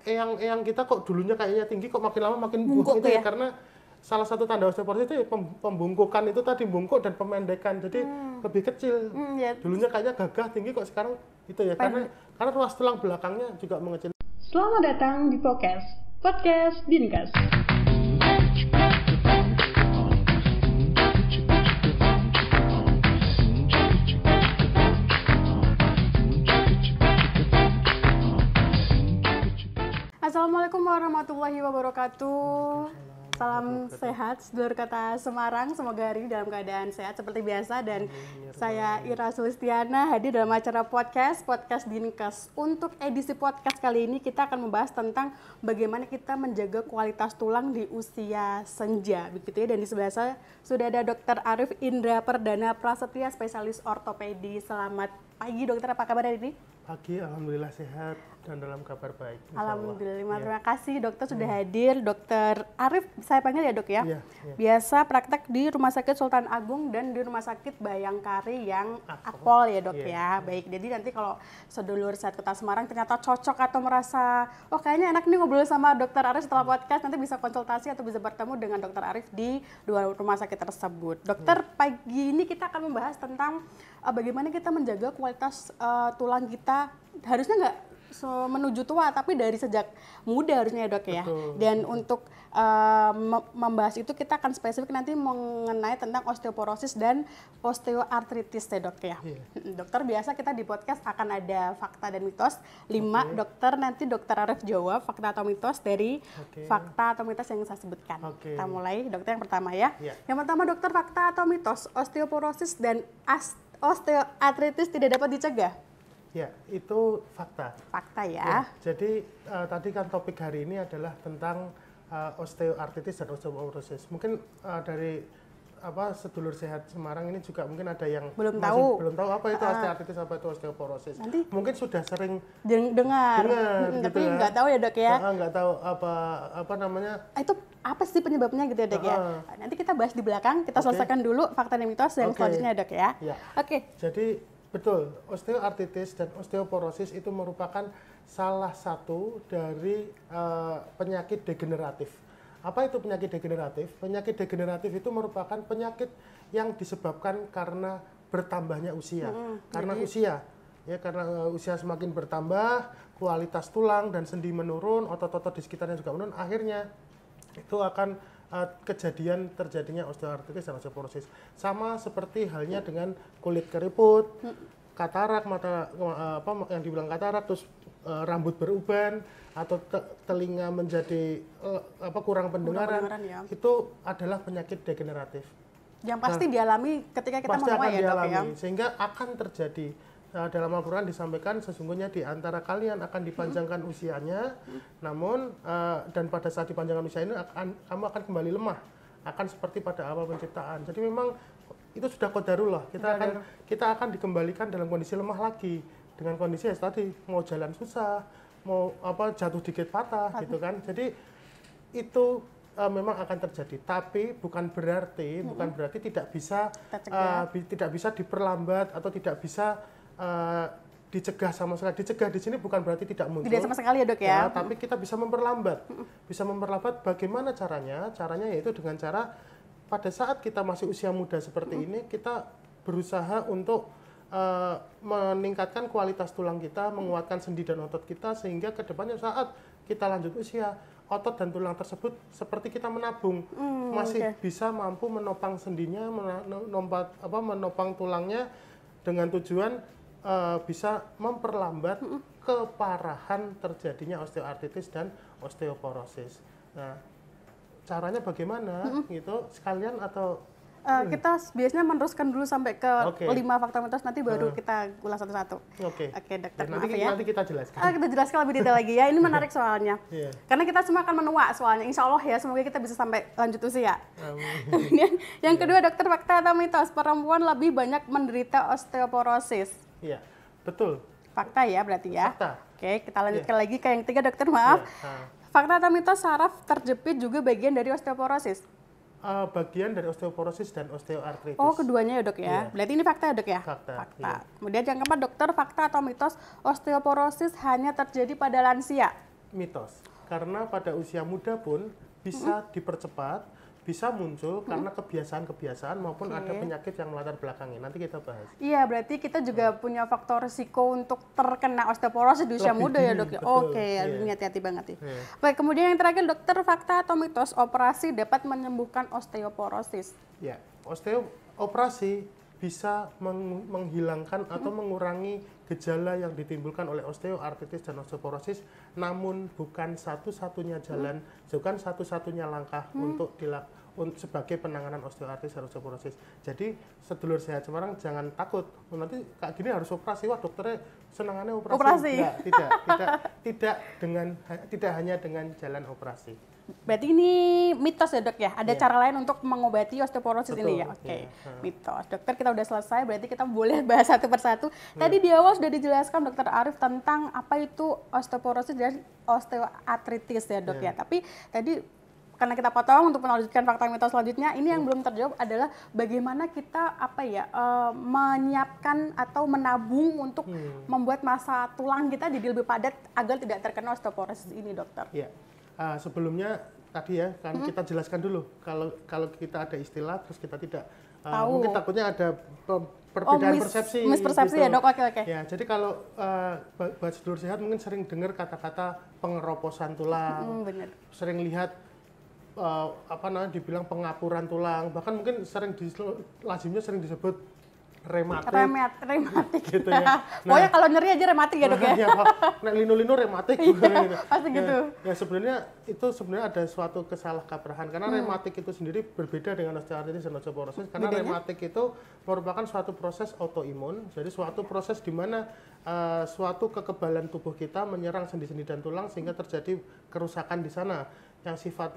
eyang kita kok dulunya kayaknya tinggi, kok makin lama makin bungkuk itu ya? karena salah satu tanda osteoporosis itu pembungkukan itu tadi, bungkuk dan pemendekan, jadi lebih kecil. Ya. Dulunya kayaknya gagah tinggi, kok sekarang itu ya karena ruas tulang belakangnya juga mengecil. Selamat datang di podcast Dinkes. Assalamualaikum warahmatullahi wabarakatuh. Salam sehat, sedulur kata Semarang. Semoga hari ini dalam keadaan sehat seperti biasa. Dan saya Ira Sulistiana hadir dalam acara podcast Dinkes. Untuk edisi podcast kali ini kita akan membahas tentang bagaimana kita menjaga kualitas tulang di usia senja, begitu ya. Dan di sebelah saya sudah ada Dr. Arif Indra Perdana Prasetya, spesialis ortopedi. Selamat pagi dokter, apa kabar hari ini? Pagi, alhamdulillah sehat dan dalam kabar baik. Alhamdulillah, terima kasih dokter sudah hadir. Dokter Arif, saya panggil ya dok ya. Iya. Biasa praktek di Rumah Sakit Sultan Agung dan di Rumah Sakit Bayangkari yang Akpol ya dok ya. Baik, jadi nanti kalau sedulur Sehat Kota Semarang ternyata cocok atau merasa, oh kayaknya enak nih ngobrol sama dokter Arif setelah podcast, nanti bisa konsultasi atau bisa bertemu dengan dokter Arif di dua rumah sakit tersebut. Dokter, pagi ini kita akan membahas tentang bagaimana kita menjaga kualitas tulang kita, harusnya nggak menuju tua, tapi dari sejak muda harusnya ya dok ya. Betul. Dan untuk membahas itu kita akan spesifik nanti mengenai tentang osteoporosis dan osteoartritis ya dok ya. Dokter, biasa kita di podcast akan ada fakta dan mitos 5. Dokter, nanti dokter Arif jawab fakta atau mitos dari fakta atau mitos yang saya sebutkan. Kita mulai dokter yang pertama ya. Yang pertama dokter, fakta atau mitos osteoporosis dan osteoartritis tidak dapat dicegah. Ya, itu fakta. Fakta ya. Jadi tadi kan topik hari ini adalah tentang osteoartritis dan osteoporosis. Mungkin dari sedulur sehat Semarang ini juga mungkin ada yang belum tahu apa itu osteoartritis, apa itu osteoporosis. Nanti mungkin sudah sering dengar gitu tapi nggak tahu ya dok ya. Nggak tahu apa namanya. Itu apa sih penyebabnya gitu ya dok ya. Nanti kita bahas di belakang. Kita selesaikan dulu fakta dan mitos yang selanjutnya dok ya. Jadi betul, osteoartritis dan osteoporosis itu merupakan salah satu dari penyakit degeneratif. Apa itu penyakit degeneratif? Penyakit degeneratif itu merupakan penyakit yang disebabkan karena bertambahnya usia. Karena usia semakin bertambah, kualitas tulang dan sendi menurun, otot-otot di sekitarnya juga menurun, akhirnya itu akan kejadian terjadinya osteoartritis dan osteoporosis. Sama seperti halnya dengan kulit keriput, katarak, mata yang dibilang katarak, terus rambut beruban atau telinga menjadi kurang pendengaran, itu adalah penyakit degeneratif. Yang pasti dialami ketika kita menua ya dok ya. Sehingga akan terjadi. Dalam Al-Quran disampaikan sesungguhnya di antara kalian akan dipanjangkan usianya, namun dan pada saat dipanjangkan usia ini kamu akan kembali lemah, akan seperti pada awal penciptaan. Jadi memang itu sudah qadarullah, kita akan dikembalikan dalam kondisi lemah lagi, dengan kondisi tadi mau jalan susah, mau jatuh dikit patah gitu kan. Jadi itu memang akan terjadi, tapi bukan berarti tidak bisa diperlambat atau tidak bisa dicegah sama sekali. Dicegah di sini bukan berarti tidak muncul. Tidak sama sekali ya dok ya. Tapi kita bisa memperlambat. Bisa memperlambat bagaimana caranya? Caranya yaitu dengan cara pada saat kita masih usia muda seperti ini, kita berusaha untuk meningkatkan kualitas tulang kita, menguatkan sendi dan otot kita, sehingga ke depannya saat kita lanjut usia, otot dan tulang tersebut seperti kita menabung, masih bisa mampu menopang sendinya, menopang tulangnya, dengan tujuan bisa memperlambat keparahan terjadinya osteoartritis dan osteoporosis. Nah, caranya bagaimana gitu sekalian atau kita biasanya meneruskan dulu sampai ke 5 fakta mitos, nanti baru kita ulas satu-satu. Oke dokter, maaf ya. Nanti kita jelaskan. Kita jelaskan lebih detail lagi ya. Ini menarik soalnya. Karena kita semua akan menua soalnya. Insya Allah ya, semoga kita bisa sampai lanjut usia. Kemudian yang kedua dokter, fakta atau mitos perempuan lebih banyak menderita osteoporosis? Iya, betul. Fakta ya berarti ya. Fakta. Oke, kita lanjutkan lagi ke yang ketiga dokter, maaf. Fakta atau mitos saraf terjepit juga bagian dari osteoporosis? Bagian dari osteoporosis dan osteoartritis. Oh, keduanya ya dok ya. Berarti ini fakta ya dok ya? Fakta. Kemudian yang keempat dokter, fakta atau mitos osteoporosis hanya terjadi pada lansia? mitos. Karena pada usia muda pun bisa dipercepat, bisa muncul karena kebiasaan-kebiasaan maupun ada penyakit yang melatar belakangnya. Nanti kita bahas. Iya, berarti kita juga punya faktor risiko untuk terkena osteoporosis di usia muda ya, Dok. Oke, ini hati-hati banget ya. Oke, kemudian yang terakhir, dokter, fakta atau mitos operasi dapat menyembuhkan osteoporosis? Ya, operasi bisa menghilangkan atau mengurangi gejala yang ditimbulkan oleh osteoartritis dan osteoporosis, namun bukan satu-satunya jalan, bukan satu-satunya langkah untuk sebagai penanganan osteoartritis dan osteoporosis. Jadi sedulur sehat Semarang jangan takut, nanti kayak gini harus operasi, wah dokternya senangannya operasi. Tidak hanya dengan jalan operasi. Berarti ini mitos ya, Dok ya? Ada cara lain untuk mengobati osteoporosis ini ya? Oke, mitos. Dokter, kita udah selesai, berarti kita boleh bahas satu persatu. Tadi di awal sudah dijelaskan Dokter Arif tentang apa itu osteoporosis dan osteoartritis ya, Dok ya. Tapi tadi karena kita potong untuk melanjutkan fakta mitos selanjutnya, ini yang belum terjawab adalah bagaimana kita menyiapkan atau menabung untuk membuat massa tulang kita jadi lebih padat agar tidak terkena osteoporosis ini, Dokter. Iya. Sebelumnya tadi ya kan kita jelaskan dulu kalau kita ada istilah terus kita tidak mungkin takutnya ada perbedaan persepsi. Mispersepsi gitu. Ya, Dok. Oke. Ya, jadi kalau buat sedulur sehat mungkin sering dengar kata-kata pengeroposan tulang, sering lihat dibilang pengapuran tulang, bahkan mungkin lazimnya sering disebut rematik gitu ya. Pokoknya kalau nyeri aja rematik ya, Dok ya. Iya, nek linu-linu rematik. Pasti gitu. Ya sebenarnya ada suatu kesalahkaprahan karena rematik itu sendiri berbeda dengan osteoartritis dan osteoporosis karena rematik itu merupakan suatu proses autoimun. Jadi suatu proses di mana suatu kekebalan tubuh kita menyerang sendi-sendi dan tulang sehingga terjadi kerusakan di sana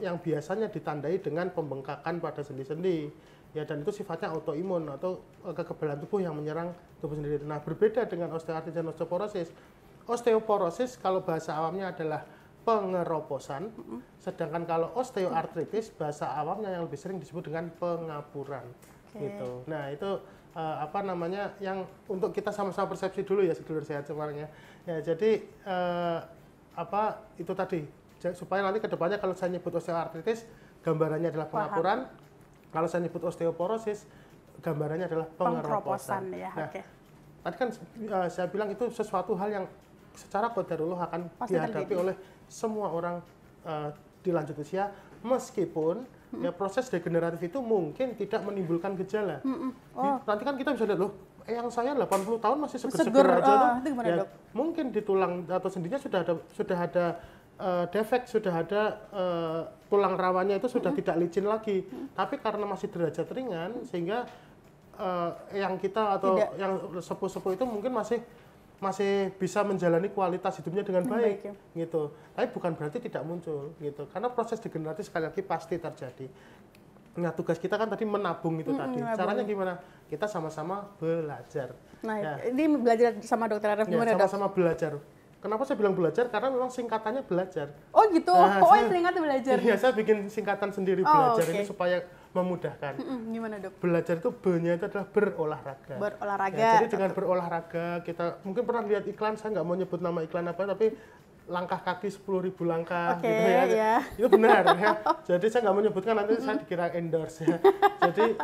yang biasanya ditandai dengan pembengkakan pada sendi-sendi. Ya, dan itu sifatnya autoimun atau kekebalan tubuh yang menyerang tubuh sendiri. Nah, berbeda dengan osteoartritis dan osteoporosis. Osteoporosis kalau bahasa awamnya adalah pengeroposan, sedangkan kalau osteoartritis bahasa awamnya yang lebih sering disebut dengan pengapuran. Gitu. Nah, itu yang untuk kita sama-sama persepsi dulu ya sedulur sehat Semarang ya. Ya, jadi itu tadi supaya nanti kedepannya kalau saya nyebut osteoartritis gambarannya adalah pengapuran. Kalau saya nyebut osteoporosis, gambarannya adalah pengeroposan. Ya, nah, tadi kan saya bilang itu sesuatu hal yang secara qadarullah akan dihadapi oleh semua orang di lanjut usia, meskipun ya proses degeneratif itu mungkin tidak menimbulkan gejala. Nanti kan kita bisa lihat loh, yang saya 80 tahun masih seger-seger aja tuh. Ya, mungkin di tulang atau sendinya sudah ada defek, sudah ada tulang rawannya itu sudah tidak licin lagi, tapi karena masih derajat ringan sehingga yang kita atau yang sepuh-sepuh itu mungkin masih bisa menjalani kualitas hidupnya dengan baik gitu. Tapi bukan berarti tidak muncul gitu, karena proses degeneratif sekali lagi pasti terjadi. Nah, tugas kita kan tadi menabung itu tadi. Caranya gimana? Kita sama-sama belajar. Nah, ini belajar sama Dokter Arif gimana, Dok? Sama-sama belajar. Kenapa saya bilang belajar? Karena memang singkatannya belajar. Oh gitu? Nah, singkatnya belajar? Iya, saya bikin singkatan sendiri belajar ini supaya memudahkan. Gimana, Dok? Belajar itu B-nya itu adalah berolahraga. Berolahraga. Ya, jadi dengan berolahraga, kita mungkin pernah lihat iklan, saya nggak mau nyebut nama iklan apa, tapi langkah kaki 10.000 langkah gitu ya. Itu benar ya. Jadi saya nggak mau nyebutkan, nanti saya dikira endorse ya. Jadi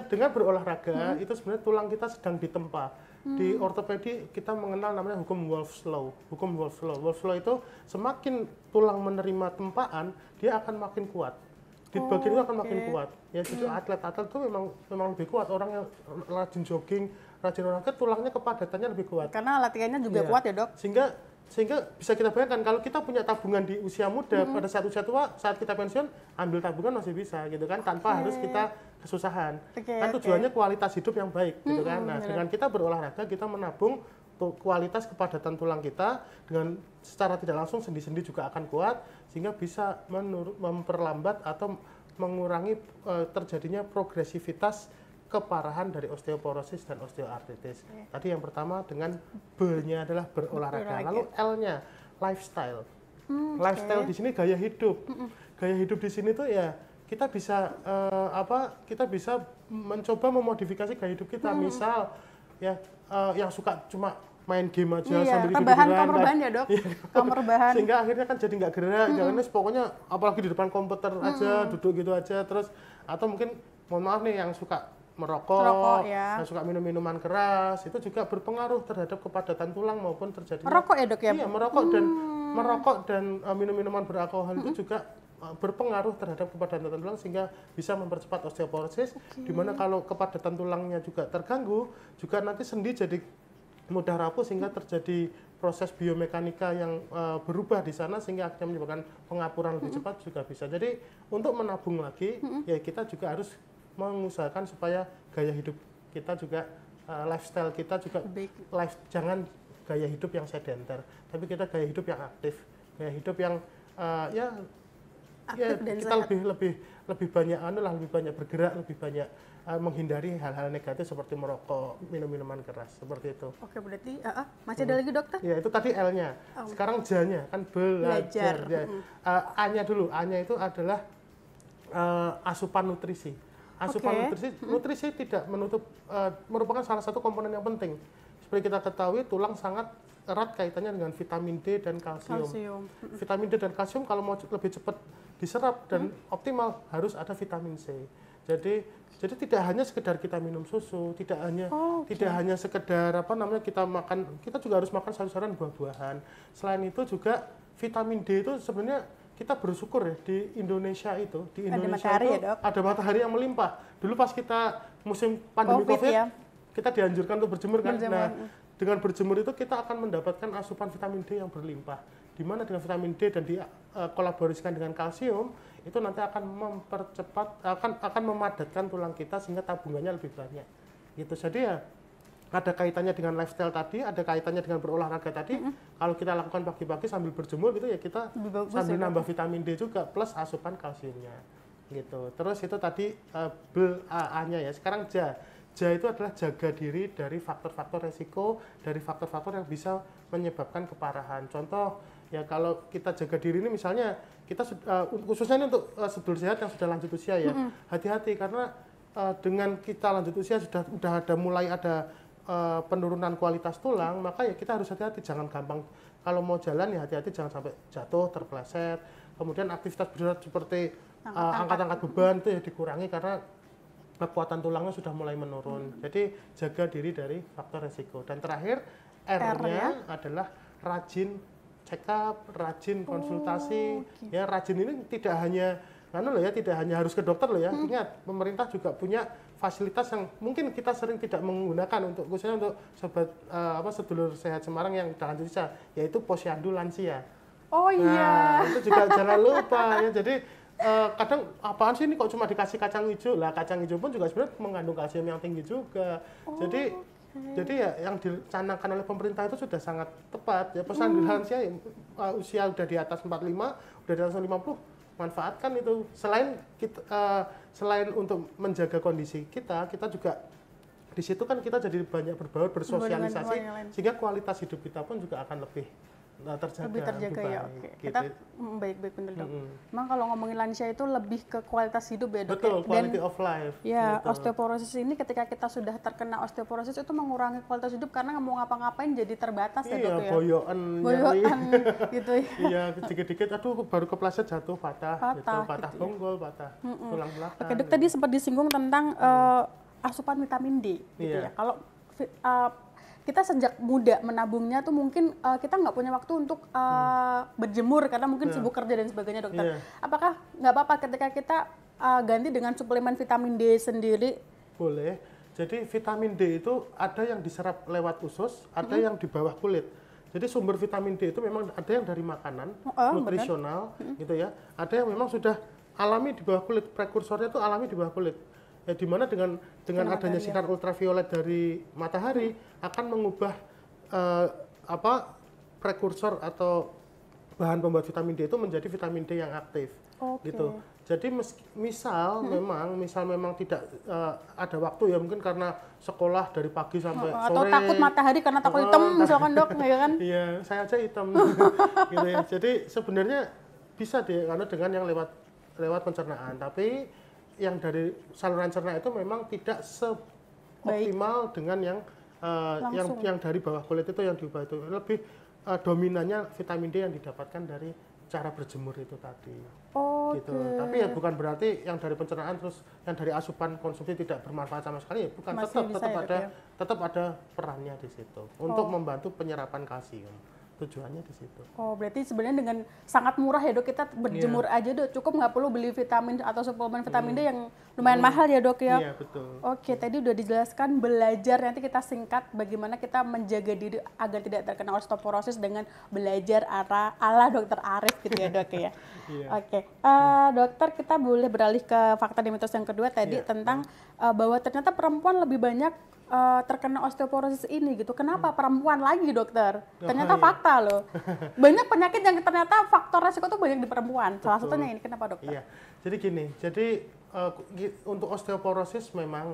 dengan berolahraga itu sebenarnya tulang kita sedang ditempa. Di ortopedi kita mengenal namanya hukum Wolff's Law. Hukum Wolff's Law. Wolff's Law itu semakin tulang menerima tempaan, dia akan makin kuat. Di bagian itu akan makin kuat. Ya, jadi atlet-atlet itu memang lebih kuat. Orang yang rajin jogging, rajin olahraga, tulangnya kepadatannya lebih kuat. Karena latihannya juga kuat ya, Dok? Sehingga bisa kita bayangkan kalau kita punya tabungan di usia muda, pada saat usia tua, saat kita pensiun, ambil tabungan masih bisa gitu kan, tanpa harus kita kesusahan. Kan tujuannya kualitas hidup yang baik gitu kan. Nah, dengan kita berolahraga, kita menabung kualitas kepadatan tulang kita, dengan secara tidak langsung sendi-sendi juga akan kuat, sehingga bisa memperlambat atau mengurangi terjadinya progresivitas keparahan dari osteoporosis dan osteoartritis. Tadi yang pertama dengan B-nya adalah berolahraga. Lalu L-nya lifestyle. Lifestyle di sini gaya hidup. Gaya hidup di sini tuh ya kita bisa kita bisa mencoba memodifikasi gaya hidup kita. Misal ya yang suka cuma main game aja Iya, sambil rebahan, tiduran. kamar rebahan ya dok? Kamar rebahan. Sehingga akhirnya kan jadi nggak gerak, jangan pokoknya apalagi di depan komputer aja, duduk gitu aja, terus atau mungkin mohon maaf nih yang suka merokok, ya. yang suka minum minuman keras, itu juga berpengaruh terhadap kepadatan tulang maupun terjadinya. Merokok ya dok ya? Iya, merokok dan minum minuman beralkohol itu juga berpengaruh terhadap kepadatan tulang sehingga bisa mempercepat osteoporosis. Di mana kalau kepadatan tulangnya juga terganggu, juga nanti sendi jadi mudah rapuh sehingga terjadi proses biomekanika yang berubah di sana sehingga akhirnya menyebabkan pengapuran lebih cepat juga bisa. Jadi untuk menabung lagi ya kita juga harus mengusahakan supaya gaya hidup kita juga lifestyle kita juga jangan gaya hidup yang sedenter, tapi kita gaya hidup yang aktif, gaya hidup yang kita lebih banyak lebih banyak bergerak, lebih banyak menghindari hal-hal negatif seperti merokok, minum minuman keras, seperti itu. Oke, berarti masih ada lagi dokter? Ya, itu tadi L-nya. Sekarang J-nya kan belajar. Ya. A-nya dulu. A-nya itu adalah asupan nutrisi. Asupan nutrisi tidak merupakan salah satu komponen yang penting. Seperti kita ketahui, tulang sangat erat kaitannya dengan vitamin D dan kalsium. Vitamin D dan kalsium kalau mau lebih cepat diserap dan optimal harus ada vitamin C. Jadi tidak hanya sekedar kita minum susu, tidak hanya sekedar kita juga harus makan sayur-sayuran, buah-buahan. Selain itu juga vitamin D itu sebenarnya kita bersyukur ya di Indonesia itu, ada matahari yang melimpah. Dulu pas kita musim pandemi COVID ya, kita dianjurkan untuk berjemur kan. Nah, dengan berjemur itu kita akan mendapatkan asupan vitamin D yang berlimpah. Di mana dengan vitamin D dan dikolaborasikan dengan kalsium itu nanti akan mempercepat akan memadatkan tulang kita sehingga tabungannya lebih banyak. Gitu. Jadi ya ada kaitannya dengan lifestyle tadi, ada kaitannya dengan berolahraga tadi. Kalau kita lakukan pagi-pagi sambil berjemur gitu ya kita sambil nambah vitamin D juga plus asupan kalsiumnya. Gitu. Terus itu tadi A-nya ya. Sekarang J itu adalah jaga diri dari faktor-faktor resiko, dari faktor-faktor yang bisa menyebabkan keparahan. Contoh, ya kalau kita jaga diri ini misalnya, kita khususnya ini untuk sedulur sehat yang sudah lanjut usia ya, hati-hati karena dengan kita lanjut usia sudah mulai ada penurunan kualitas tulang, maka ya kita harus hati-hati, jangan gampang, kalau mau jalan ya hati-hati jangan sampai jatuh, terpleset, kemudian aktivitas berat seperti angkat-angkat beban itu ya dikurangi karena kekuatan tulangnya sudah mulai menurun. Jadi jaga diri dari faktor resiko. Dan terakhir R-nya adalah rajin check up, rajin konsultasi. Ya, rajin ini tidak hanya tidak hanya harus ke dokter loh ya. Ingat, pemerintah juga punya fasilitas yang mungkin kita sering tidak menggunakan khususnya untuk sobat sedulur sehat Semarang yang lanjut usia, yaitu posyandu lansia. Oh iya. Nah, itu juga jangan lupa ya. Jadi kadang apaan sih ini kok cuma dikasih kacang hijau? Lah kacang hijau pun juga sebenarnya mengandung kalsium yang tinggi juga. Jadi ya yang dicanangkan oleh pemerintah itu sudah sangat tepat ya. Posyandu lansia usia udah di atas 45, udah di atas 50, manfaatkan itu. Selain untuk menjaga kondisi kita juga di situ kan kita jadi banyak berbaur, bersosialisasi sehingga kualitas hidup kita pun juga akan lebih terjaga ya. Oke. Gitu. Kita baik-baik benar dok. Memang kalau ngomongin lansia itu lebih ke kualitas hidup ya dok. Betul, quality of life. Ya, gitu. Osteoporosis ini ketika kita sudah terkena osteoporosis itu mengurangi kualitas hidup karena mau ngapa-ngapain jadi terbatas ya dok ya. Boyoan gitu ya. Iya, dikit-dikit aduh baru kepleset jatuh patah gitu. Bonggol, patah tulang belakang. Oke, dok tadi sempat disinggung tentang asupan vitamin D gitu ya. Kalau kita sejak muda menabungnya tuh mungkin kita nggak punya waktu untuk berjemur karena mungkin sibuk kerja dan sebagainya dokter. Apakah nggak apa-apa ketika kita ganti dengan suplemen vitamin D sendiri? Boleh. Jadi vitamin D itu ada yang diserap lewat usus, ada yang di bawah kulit. Jadi sumber vitamin D itu memang ada yang dari makanan, nutrisional gitu ya. Ada yang memang sudah alami di bawah kulit, prekursornya itu alami di bawah kulit. Ya, di mana dengan adanya sinar ultraviolet dari matahari akan mengubah prekursor atau bahan pembuat vitamin D itu menjadi vitamin D yang aktif. Gitu. Jadi misal memang tidak ada waktu ya mungkin karena sekolah dari pagi sampai sore atau takut matahari karena takut hitam misalkan dok ya kan? Iya, saya aja hitam gitu ya. Jadi sebenarnya bisa deh karena dengan yang lewat pencernaan, tapi yang dari saluran cerna itu memang tidak seoptimal dengan yang yang dari bawah kulit itu yang diubah itu lebih dominannya vitamin D yang didapatkan dari cara berjemur itu tadi. Gitu. Tapi ya bukan berarti yang dari pencernaan terus yang dari asupan konsumsi tidak bermanfaat sama sekali ya, bukan, tetap ada perannya di situ untuk membantu penyerapan kalsium. Tujuannya di situ. Oh, berarti sebenarnya dengan sangat murah ya Dok, kita berjemur aja Dok, cukup nggak perlu beli vitamin atau suplemen vitamin D yang lumayan mahal ya Dok ya? Iya, betul. Oke, tadi udah dijelaskan belajar, nanti kita singkat bagaimana kita menjaga diri agar tidak terkena osteoporosis dengan belajar ala Dokter Arif gitu ya Dok ya? Iya. Oke, Dokter, kita boleh beralih ke fakta dan mitos yang kedua tadi tentang bahwa ternyata perempuan lebih banyak terkena osteoporosis ini gitu. Kenapa perempuan lagi Dokter? Ternyata fakta loh. Banyak penyakit yang ternyata faktor resiko tuh banyak di perempuan. Salah satunya ini, kenapa Dokter? Iya. Jadi gini, untuk osteoporosis memang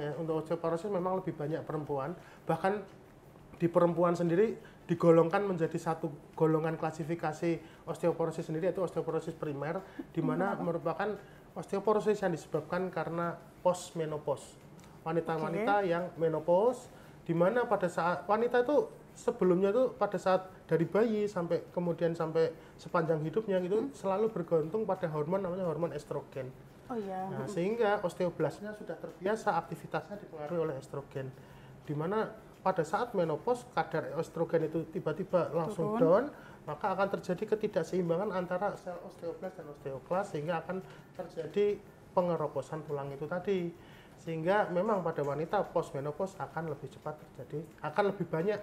lebih banyak perempuan. Bahkan di perempuan sendiri digolongkan menjadi satu golongan klasifikasi osteoporosis sendiri, yaitu osteoporosis primer, di mana merupakan osteoporosis yang disebabkan karena postmenopause. Wanita-wanita yang menopause, di mana pada saat wanita itu sebelumnya tuh pada saat dari bayi sampai kemudian sampai sepanjang hidupnya gitu selalu bergantung pada hormon namanya hormon estrogen. Oh iya. Nah, sehingga osteoblastnya sudah terbiasa aktivitasnya dipengaruhi oleh estrogen. Di mana pada saat menopause kadar estrogen itu tiba-tiba langsung down, maka akan terjadi ketidakseimbangan antara sel osteoblast dan osteoklas sehingga akan terjadi pengeroposan tulang itu tadi. Sehingga memang pada wanita postmenopause akan lebih cepat terjadi, akan lebih banyak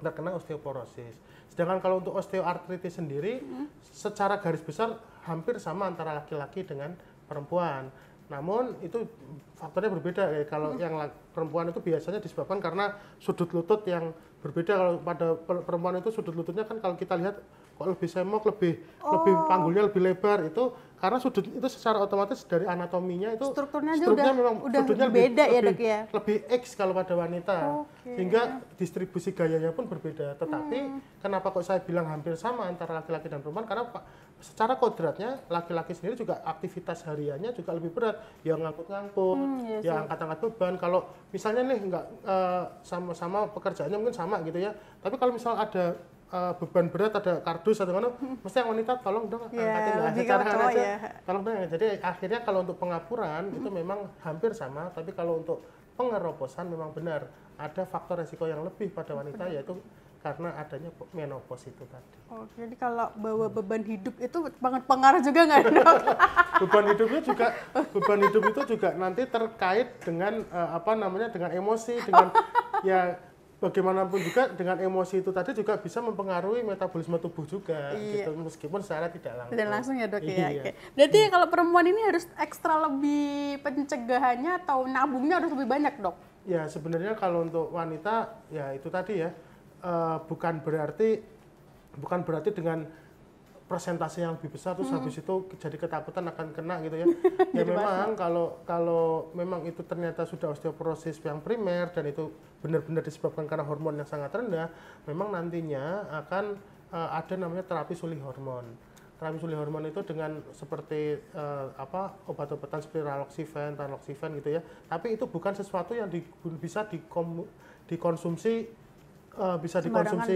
terkena osteoporosis. Sedangkan kalau untuk osteoartritis sendiri, secara garis besar hampir sama antara laki-laki dengan perempuan. Namun itu faktornya berbeda. Kalau yang perempuan itu biasanya disebabkan karena sudut lutut yang berbeda. Kalau pada perempuan itu sudut lututnya kan kalau kita lihat kok lebih semok, lebih panggulnya lebih lebar, itu karena sudut itu secara otomatis dari anatominya itu strukturnya memang sudutnya beda ya Dok ya? Lebih X kalau pada wanita, sehingga distribusi gayanya pun berbeda. Tetapi kenapa kok saya bilang hampir sama antara laki-laki dan perempuan, karena secara kodratnya laki-laki sendiri juga aktivitas hariannya juga lebih berat, ya ngangkut-ngangkut, ya angkat-angkat beban. Kalau misalnya nih nggak sama-sama pekerjaannya mungkin sama gitu ya, tapi kalau misal ada beban berat, ada kardus atau mana, mesti yang wanita tolong dong angkatin lah secara aja. Tolong dong. Jadi akhirnya kalau untuk pengapuran itu memang hampir sama, tapi kalau untuk pengeroposan memang benar ada faktor resiko yang lebih pada wanita, yaitu karena adanya menopause itu tadi. Oh, jadi kalau bawa beban hidup itu banget pengaruh juga nggak Dok? beban hidup itu juga nanti terkait dengan dengan emosi, dengan ya bagaimanapun juga dengan emosi itu tadi juga bisa mempengaruhi metabolisme tubuh juga, gitu, meskipun secara tidak langsung. Tidak langsung ya Dok ya. Oke. Berarti kalau perempuan ini harus ekstra lebih pencegahannya atau nabungnya harus lebih banyak Dok? Ya sebenarnya kalau untuk wanita ya itu tadi ya, bukan berarti dengan persentase yang lebih besar terus habis itu jadi ketakutan akan kena gitu ya. Ya memang kalau memang itu ternyata sudah osteoporosis yang primer dan itu benar-benar disebabkan karena hormon yang sangat rendah, memang nantinya akan ada namanya terapi sulih hormon. Terapi sulih hormon itu dengan seperti obat-obatan seperti raloxifene gitu ya. Tapi itu bukan sesuatu yang bisa dikonsumsi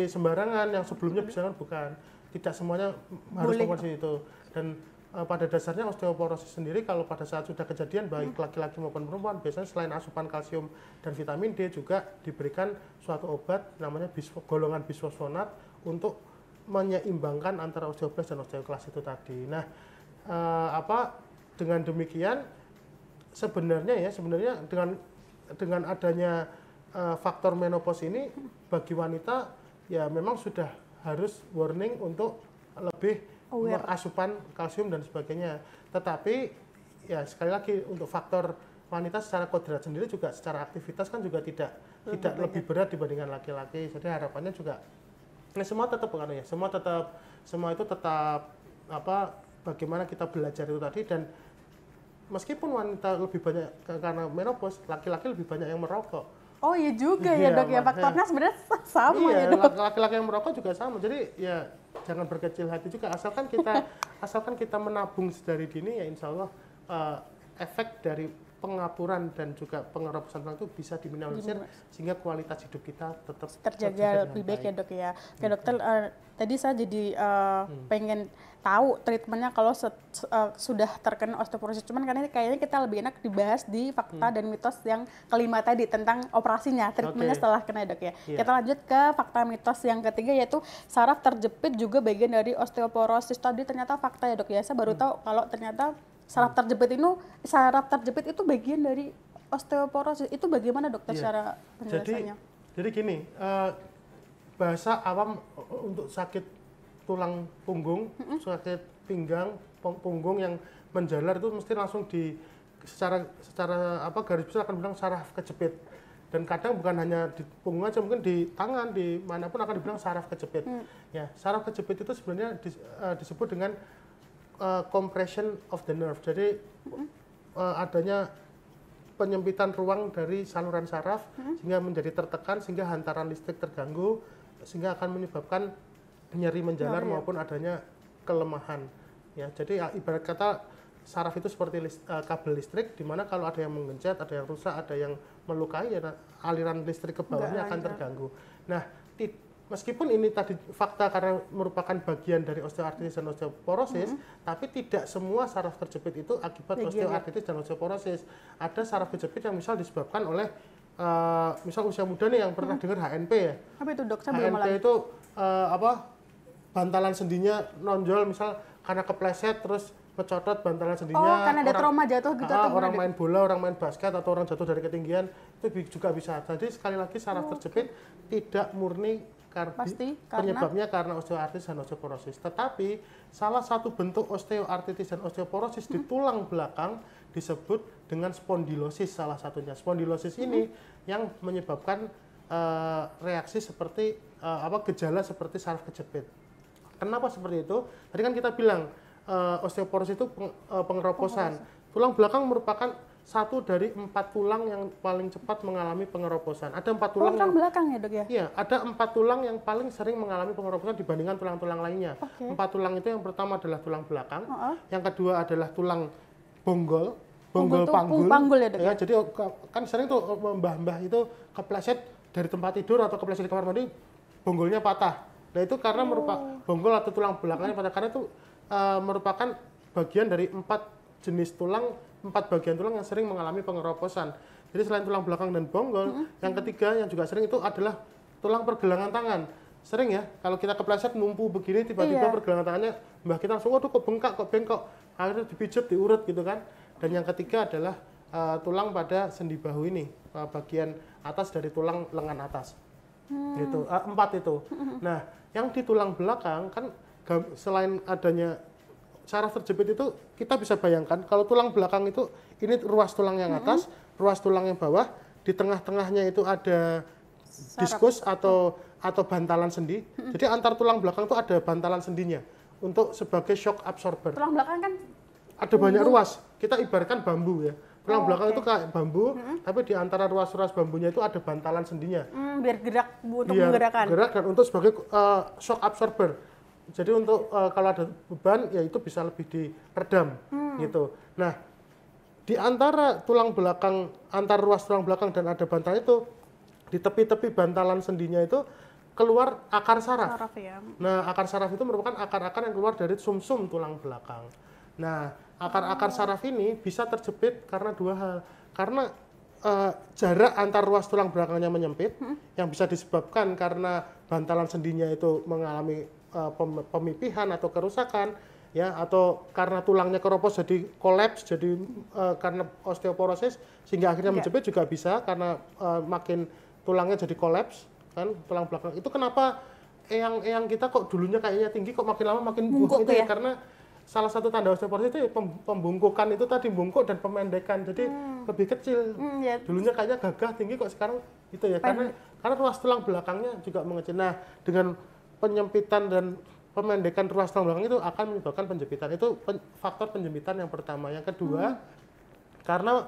sembarangan, yang sebelumnya bisa kan bukan. Tidak semuanya harus mengkonsumsi itu. Dan pada dasarnya osteoporosis sendiri kalau pada saat sudah kejadian baik laki-laki maupun perempuan, biasanya selain asupan kalsium dan vitamin D juga diberikan suatu obat namanya golongan bisfosfonat untuk menyeimbangkan antara osteoblast dan osteoklas itu tadi. Nah, dengan demikian sebenarnya dengan adanya faktor menopause ini bagi wanita ya memang sudah harus warning untuk lebih asupan kalsium dan sebagainya. Tetapi ya sekali lagi untuk faktor wanita secara kodrat sendiri juga secara aktivitas kan juga tidak lebih berat dibandingkan laki-laki. Jadi harapannya juga semua tetap pengaruhnya. Semua itu tetap bagaimana kita belajar itu tadi, dan meskipun wanita lebih banyak karena menopause, laki-laki lebih banyak yang merokok. Oh iya juga ya Dok ya, faktornya sebenarnya sama ya Dok. Laki-laki yang merokok juga sama, jadi ya jangan berkecil hati juga, asalkan kita menabung sedari dini ya insya Allah efek dari pengapuran dan juga pengeroposan tulang itu bisa diminimalisir sehingga kualitas hidup kita tetap terjaga lebih baik ya dok ya. Oke dokter, tadi saya jadi pengen tahu treatmentnya kalau sudah terkena osteoporosis. Cuman karena ini kayaknya kita lebih enak dibahas di fakta dan mitos yang kelima tadi tentang operasinya, treatmentnya setelah kena dok ya. Kita lanjut ke fakta mitos yang ketiga yaitu saraf terjepit juga bagian dari osteoporosis. Tadi ternyata fakta ya dok ya. Saya baru tahu kalau ternyata saraf terjepit itu bagian dari osteoporosis. Itu bagaimana dokter cara penjelasannya? Jadi gini, bahasa awam untuk sakit tulang punggung, sakit pinggang, punggung yang menjalar itu mesti langsung secara garis besar akan bilang saraf kejepit. Dan kadang bukan hanya di punggung aja, mungkin di tangan, di manapun akan dibilang saraf kejepit. Ya, saraf kejepit itu sebenarnya disebut dengan compression of the nerve. Jadi adanya penyempitan ruang dari saluran saraf sehingga menjadi tertekan, sehingga hantaran listrik terganggu, sehingga akan menyebabkan nyeri menjalar maupun adanya kelemahan. Ya, jadi ibarat kata saraf itu seperti kabel listrik, di mana kalau ada yang mengencet, ada yang rusak, ada yang melukai, ya aliran listrik ke bawahnya akan terganggu. Nah, meskipun ini tadi fakta karena merupakan bagian dari osteoartritis dan osteoporosis, tapi tidak semua saraf terjepit itu akibat osteoartritis dan osteoporosis. Ada saraf terjepit yang misal disebabkan oleh misal usia muda nih yang pernah dengar HNP ya. Apa itu dok? Saya belum HNP itu bantalan sendinya nonjol misal karena kepleset terus mencotot bantalan sendinya. Oh, karena ada trauma jatuh gitu atau orang main bola, orang main basket atau orang jatuh dari ketinggian itu juga bisa. Jadi sekali lagi saraf terjepit tidak murni penyebabnya karena osteoartritis dan osteoporosis. Tetapi salah satu bentuk osteoartritis dan osteoporosis di tulang belakang disebut dengan spondilosis salah satunya. Spondilosis ini yang menyebabkan reaksi seperti gejala seperti saraf kejepit. Kenapa seperti itu? Tadi kan kita bilang osteoporosis itu pengeroposan. Tulang belakang merupakan satu dari 4 tulang yang paling cepat mengalami pengeroposan. Ada 4 tulang yang belakang ya dok ya? Iya, ada 4 tulang yang paling sering mengalami pengeroposan dibandingkan tulang-tulang lainnya. 4 tulang itu yang pertama adalah tulang belakang, yang kedua adalah tulang bonggol panggul ya dok ya? Jadi kan sering tuh mbah-mbah itu kepleset dari tempat tidur atau kepleset di kamar mandi, bonggolnya patah. Nah itu karena merupakan bonggol atau tulang belakangnya patah, karena itu merupakan bagian dari 4 bagian tulang yang sering mengalami pengeroposan. Jadi selain tulang belakang dan bonggol, yang ketiga yang juga sering itu adalah tulang pergelangan tangan. Sering ya, kalau kita kepleset numpu begini, tiba-tiba pergelangan tangannya mbah kita langsung, waduh kok bengkok, akhirnya dipijet, diurut gitu kan. Dan yang ketiga adalah tulang pada sendi bahu ini, bagian atas dari tulang lengan atas. Gitu, 4 itu. Nah, yang di tulang belakang kan selain adanya saraf terjepit itu kita bisa bayangkan kalau tulang belakang itu ini ruas tulang yang atas, ruas tulang yang bawah, di tengah-tengahnya itu ada diskus atau bantalan sendi. Jadi antar tulang belakang itu ada bantalan sendinya untuk sebagai shock absorber. Tulang belakang kan ada banyak ruas. Kita ibaratkan bambu ya. Tulang belakang itu kayak bambu, tapi di antara ruas-ruas bambunya itu ada bantalan sendinya. Biar gerak untuk menggerakkan. Gerak dan untuk sebagai shock absorber. Jadi untuk kalau ada beban ya itu bisa lebih diredam gitu. Nah, di antara tulang belakang, antar ruas tulang belakang dan ada bantalan itu, di tepi-tepi bantalan sendinya itu keluar akar saraf. Ya. Nah, akar saraf itu merupakan akar-akar yang keluar dari sumsum tulang belakang. Nah, akar-akar saraf ini bisa terjepit karena 2 hal. Karena jarak antar ruas tulang belakangnya menyempit, yang bisa disebabkan karena bantalan sendinya itu mengalami pemipihan atau kerusakan, ya, atau karena tulangnya keropos jadi kolaps, jadi karena osteoporosis sehingga akhirnya menjepit juga bisa karena makin tulangnya jadi kolaps, kan tulang belakang. Itu kenapa eyang kita kok dulunya kayaknya tinggi, kok makin lama makin bungkuk itu ya, karena salah satu tanda osteoporosis itu pembungkukan itu tadi, bungkuk dan pemendekan, jadi lebih kecil. Dulunya kayaknya gagah tinggi, kok sekarang itu ya, karena ruas tulang belakangnya juga mengecil. Nah, dengan penyempitan dan pemendekan ruas tulang belakang itu akan menyebabkan penjepitan. Itu faktor penjempitan yang pertama. Yang kedua, karena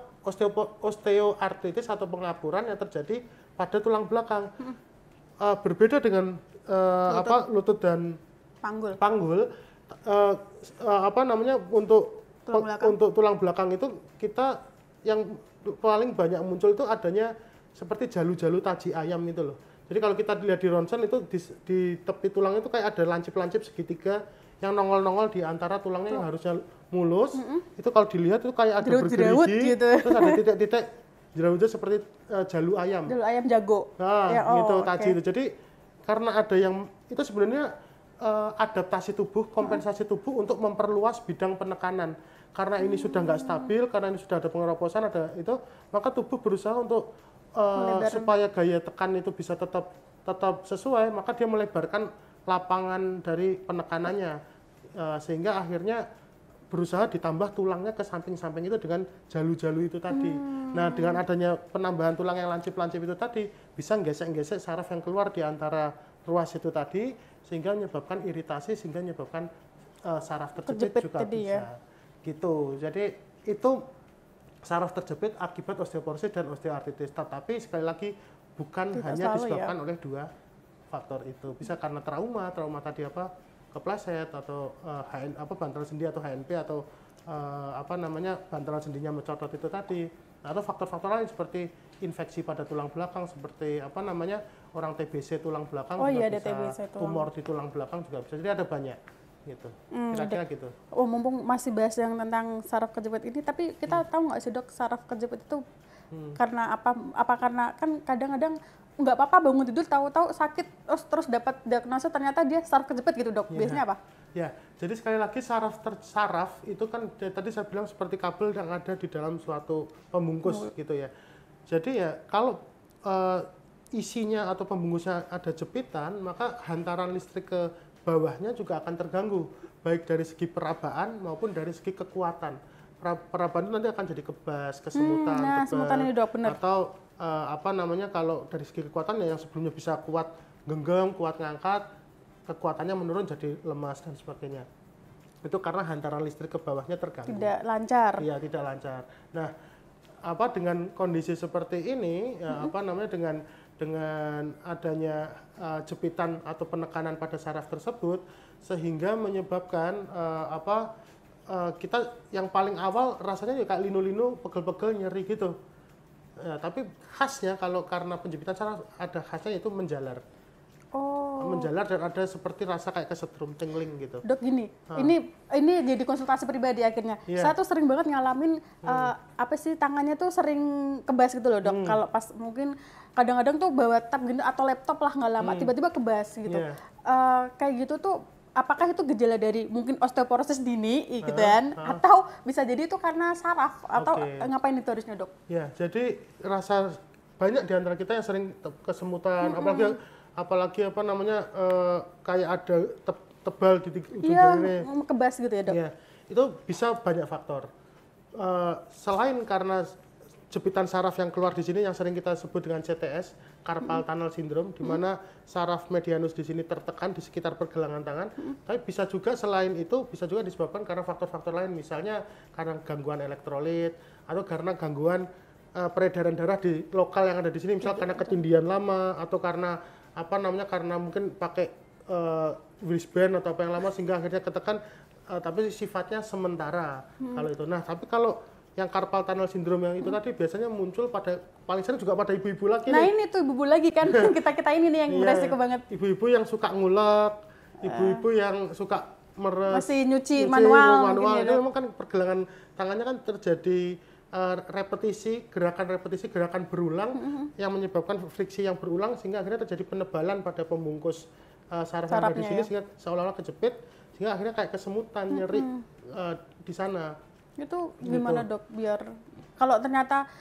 osteoartritis atau pengapuran yang terjadi pada tulang belakang. Berbeda dengan lutut dan panggul. Untuk tulang belakang itu kita yang paling banyak muncul itu adanya seperti jalu-jalu taji ayam itu loh. Jadi kalau kita lihat di ronsen itu di tepi tulang itu kayak ada lancip-lancip segitiga yang nongol-nongol di antara tulangnya yang harusnya mulus. Itu kalau dilihat itu kayak ada Jerawat-jerawat bergerigi, gitu. terus ada titik-titik jerawatnya seperti jalu ayam. Jalu ayam jago. Nah, Ya, gitu oke. taji itu. Jadi karena ada yang itu sebenarnya adaptasi tubuh, kompensasi tubuh untuk memperluas bidang penekanan. Karena ini sudah nggak stabil, karena ini sudah ada pengeroposan, ada itu, maka tubuh berusaha untuk supaya gaya tekan itu bisa tetap sesuai, maka dia melebarkan lapangan dari penekanannya, sehingga akhirnya berusaha ditambah tulangnya ke samping-samping itu dengan jalu-jalu itu tadi. Nah, dengan adanya penambahan tulang yang lancip-lancip itu tadi, bisa gesek-gesek saraf yang keluar di antara ruas itu tadi, sehingga menyebabkan iritasi, sehingga menyebabkan saraf terjepit juga tadi bisa. ya. Gitu. Jadi itu saraf terjepit akibat osteoporosis dan osteoartritis. Tetapi sekali lagi bukan Tidak hanya selalu disebabkan oleh dua faktor itu. Bisa karena trauma tadi apa? Kepleset atau bantalan sendi atau HNP atau bantalan sendinya mencotot itu tadi. Atau faktor-faktor lain seperti infeksi pada tulang belakang seperti orang TBC tulang belakang Oh juga iya, ada bisa, TBC tulang. tumor di tulang belakang juga bisa. Jadi ada banyak gitu. Kira-kira gitu. Oh, mumpung masih bahas yang tentang saraf kejepit ini, tapi kita tahu nggak sih dok, saraf kejepit itu karena apa? Apa karena kan kadang-kadang nggak apa-apa bangun tidur tahu-tahu sakit terus dapat diagnosa ternyata dia saraf kejepit gitu dok. Biasanya apa? Ya, jadi sekali lagi saraf itu kan tadi saya bilang seperti kabel yang ada di dalam suatu pembungkus gitu ya. Jadi ya kalau isinya atau pembungkusnya ada jepitan, maka hantaran listrik ke bawahnya juga akan terganggu, baik dari segi perabaan maupun dari segi kekuatan. Perabaan itu nanti akan jadi kebas, kesemutan, Nah, semutan ini dok, benar. atau kalau dari segi kekuatan ya yang sebelumnya bisa kuat genggam, kuat ngangkat, kekuatannya menurun jadi lemas dan sebagainya. Itu karena hantaran listrik ke bawahnya terganggu. Tidak lancar. Iya, tidak lancar. Nah, dengan kondisi seperti ini, dengan adanya jepitan atau penekanan pada saraf tersebut, sehingga menyebabkan kita yang paling awal rasanya ya kayak linu-linu, pegel-pegel, nyeri gitu. Tapi khasnya kalau karena penjepitan saraf ada khasnya yaitu menjalar. Oh. Menjalar dan ada seperti rasa kayak kesetrum, tingling gitu. Dok gini, ini jadi konsultasi pribadi akhirnya. Iya. Saya tuh sering banget ngalamin tangannya tuh sering kebas gitu loh dok. Kalau pas mungkin kadang-kadang tuh bawa tab gitu atau laptop lah nggak lama, tiba-tiba kebas gitu. Iya. Kayak gitu tuh, apakah itu gejala dari mungkin osteoporosis dini gitu kan? Atau bisa jadi itu karena saraf atau ngapain itu harusnya dok? Ya, jadi rasa banyak di antara kita yang sering kesemutan, apalagi kayak ada tebal di ujung jari. Iya, kebas gitu ya dok? Ya, itu bisa banyak faktor. Selain karena jepitan saraf yang keluar di sini yang sering kita sebut dengan CTS, carpal tunnel syndrome, di mana saraf medianus di sini tertekan di sekitar pergelangan tangan. Tapi bisa juga selain itu bisa juga disebabkan karena faktor-faktor lain, misalnya karena gangguan elektrolit atau karena gangguan peredaran darah di lokal yang ada di sini, misalnya karena ketindihan lama atau karena karena mungkin pakai wristband atau apa yang lama sehingga akhirnya ketekan, tapi sifatnya sementara kalau itu. Nah, tapi kalau yang carpal tunnel syndrome yang itu tadi biasanya muncul paling sering juga pada ibu-ibu lagi. Nah ini tuh ibu-ibu lagi kan, kita ini nih yang beresiko banget. Ibu-ibu yang suka ngulek, ibu-ibu yang suka meres, masih nyuci manual itu memang kan pergelangan tangannya kan terjadi gerakan berulang yang menyebabkan friksi yang berulang sehingga akhirnya terjadi penebalan pada pembungkus saraf yang ada di sini sehingga seolah-olah kejepit sehingga akhirnya kayak kesemutan, nyeri di sana. Itu gimana dok biar kalau ternyata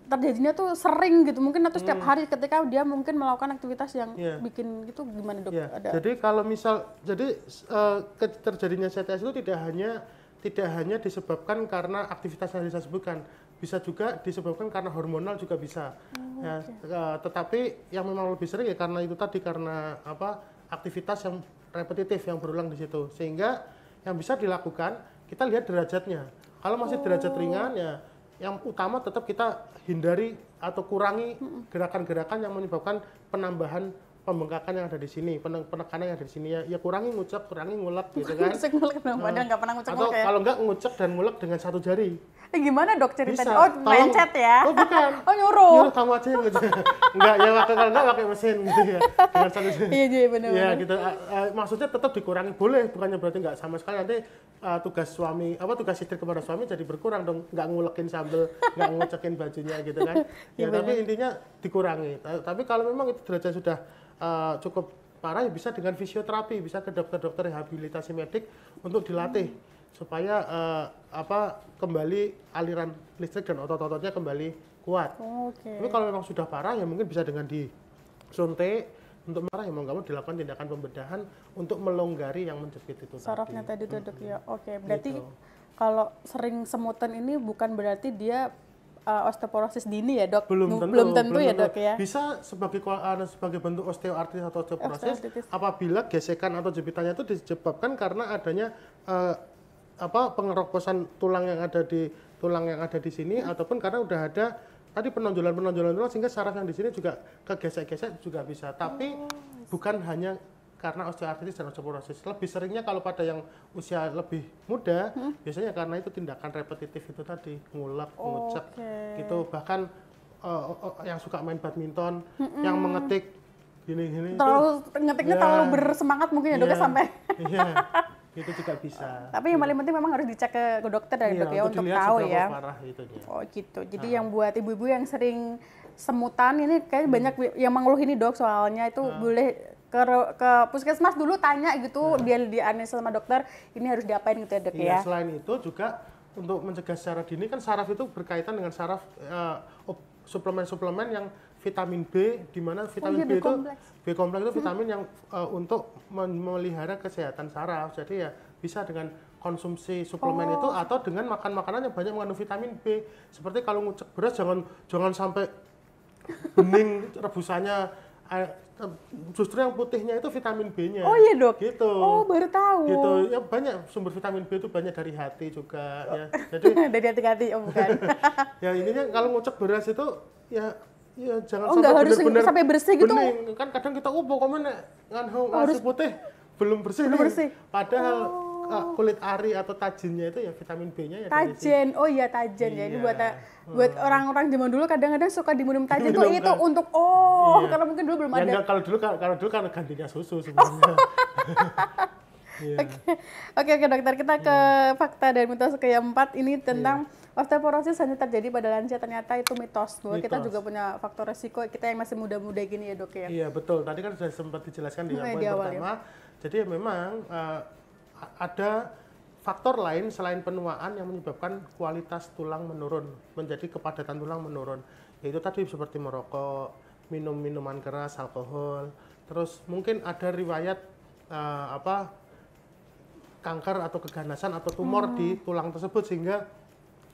terjadinya tuh sering gitu mungkin atau setiap hari ketika dia mungkin melakukan aktivitas yang bikin gitu, gimana dok? Jadi kalau terjadinya CTS itu tidak hanya disebabkan karena aktivitas yang saya sebutkan, bisa juga disebabkan karena hormonal juga bisa. Tetapi yang memang lebih sering ya karena itu tadi, karena aktivitas yang repetitif yang berulang di situ, sehingga yang bisa dilakukan kita lihat derajatnya. Kalau masih derajat ringan ya yang utama tetap kita hindari atau kurangi gerakan-gerakan yang menyebabkan penambahan pembengkakan yang ada di sini, penekanan yang ada di sini ya kurangi ngucek, kurangi ngulek gitu kan. Ngucek-ngulek dong, padahal nggak pernah Atau ngucek-ngulek ya. kalau nggak ngucek dan ngulek dengan satu jari. Gimana dok ceritanya? Bisa. Oh, mencet ya? Oh bukan. Oh, nyuruh. Nyuruh kamu aja yang gitu. Enggak, ya kalau enggak pakai mesin gitu ya. Dengan satu jari. Iya benar. Ya gitu. Maksudnya tetap dikurangi boleh, bukannya berarti nggak sama sekali. Nanti tugas istri kepada suami jadi berkurang dong, nggak ngulekin sambel, nggak ngecekin bajunya gitu kan. Ya tapi intinya dikurangi. Tapi kalau memang itu derajat sudah cukup parah, ya bisa dengan fisioterapi, bisa ke dokter rehabilitasi medik untuk dilatih supaya kembali aliran listrik dan otot-ototnya kembali kuat. Tapi kalau memang sudah parah ya mungkin bisa dengan disuntik. Untuk marah ya mau nggak mau dilakukan tindakan pembedahan untuk melonggari yang menjepit itu sarafnya tadi dok ya. Oke, berarti Gitu. kalau sering semutan ini bukan berarti dia osteoporosis dini ya dok? Belum tentu ya dok ya. Bisa sebagai bentuk osteoartritis atau osteoporosis Osteoartritis. apabila gesekan atau jepitannya itu disebabkan karena adanya pengeroposan tulang yang ada di sini ataupun karena udah ada tadi penonjolan tulang sehingga saraf yang di sini juga kegesek-gesek juga bisa. Tapi bukan hanya karena osteoartritis dan osteoporosis. Lebih seringnya kalau pada yang usia lebih muda biasanya karena itu tindakan repetitif itu tadi, ngulek, ngucek gitu. Bahkan yang suka main badminton, yang mengetik gini-gini Ngetiknya terlalu bersemangat mungkin ya dok ya sampai. Iya. Itu juga bisa. Tapi yang paling penting memang harus dicek ke dokter dari dok ya untuk dilihat tahu seberapa ya. parah itunya. Oh gitu. Jadi yang buat ibu-ibu yang sering semutan ini kayak banyak yang mengeluh ini dok, soalnya itu boleh ke puskesmas dulu tanya gitu biar dianalisis sama dokter ini harus diapain gitu ya dok ya. Selain itu juga untuk mencegah secara dini kan saraf itu berkaitan dengan saraf suplemen-suplemen yang vitamin B, di mana vitamin B itu B kompleks itu vitamin yang untuk memelihara kesehatan saraf. Jadi ya bisa dengan konsumsi suplemen itu atau dengan makan makanan yang banyak mengandung vitamin B. Seperti kalau ngucek beras jangan sampai bening rebusannya, justru yang putihnya itu vitamin B-nya. Oh iya dok. Gitu. Oh baru tahu. Gitu. Ya banyak sumber vitamin B itu banyak dari hati juga ya. Jadi dari hati-hati bukan. ya ininya kalau ngucek beras itu ya jangan nggak sampai harus benar-benar sampai bersih gitu. bening. Kan kadang kita pokoknya nasi putih belum bersih. Padahal kulit ari atau tajinnya itu ya vitamin B-nya ya dari Tajen. Oh iya tajen ya. Ini buat orang-orang zaman dulu kadang-kadang suka diminum tajen tuh itu untuk karena mungkin dulu belum ada. Enggak, kalau dulu kan gantinya susu sebenarnya. Oke dokter, kita ke fakta dan mitos keempat ini tentang osteoporosis hanya terjadi pada lansia, ternyata itu mitos. Bahwa kita juga punya faktor resiko kita yang masih muda-muda gini ya dok ya. Iya betul, tadi kan sudah sempat dijelaskan di poin pertama. Jadi memang ada faktor lain selain penuaan yang menyebabkan kualitas tulang menurun, menjadi kepadatan tulang menurun. Yaitu tadi seperti merokok, minum minuman keras, alkohol, terus mungkin ada riwayat kanker atau keganasan atau tumor di tulang tersebut sehingga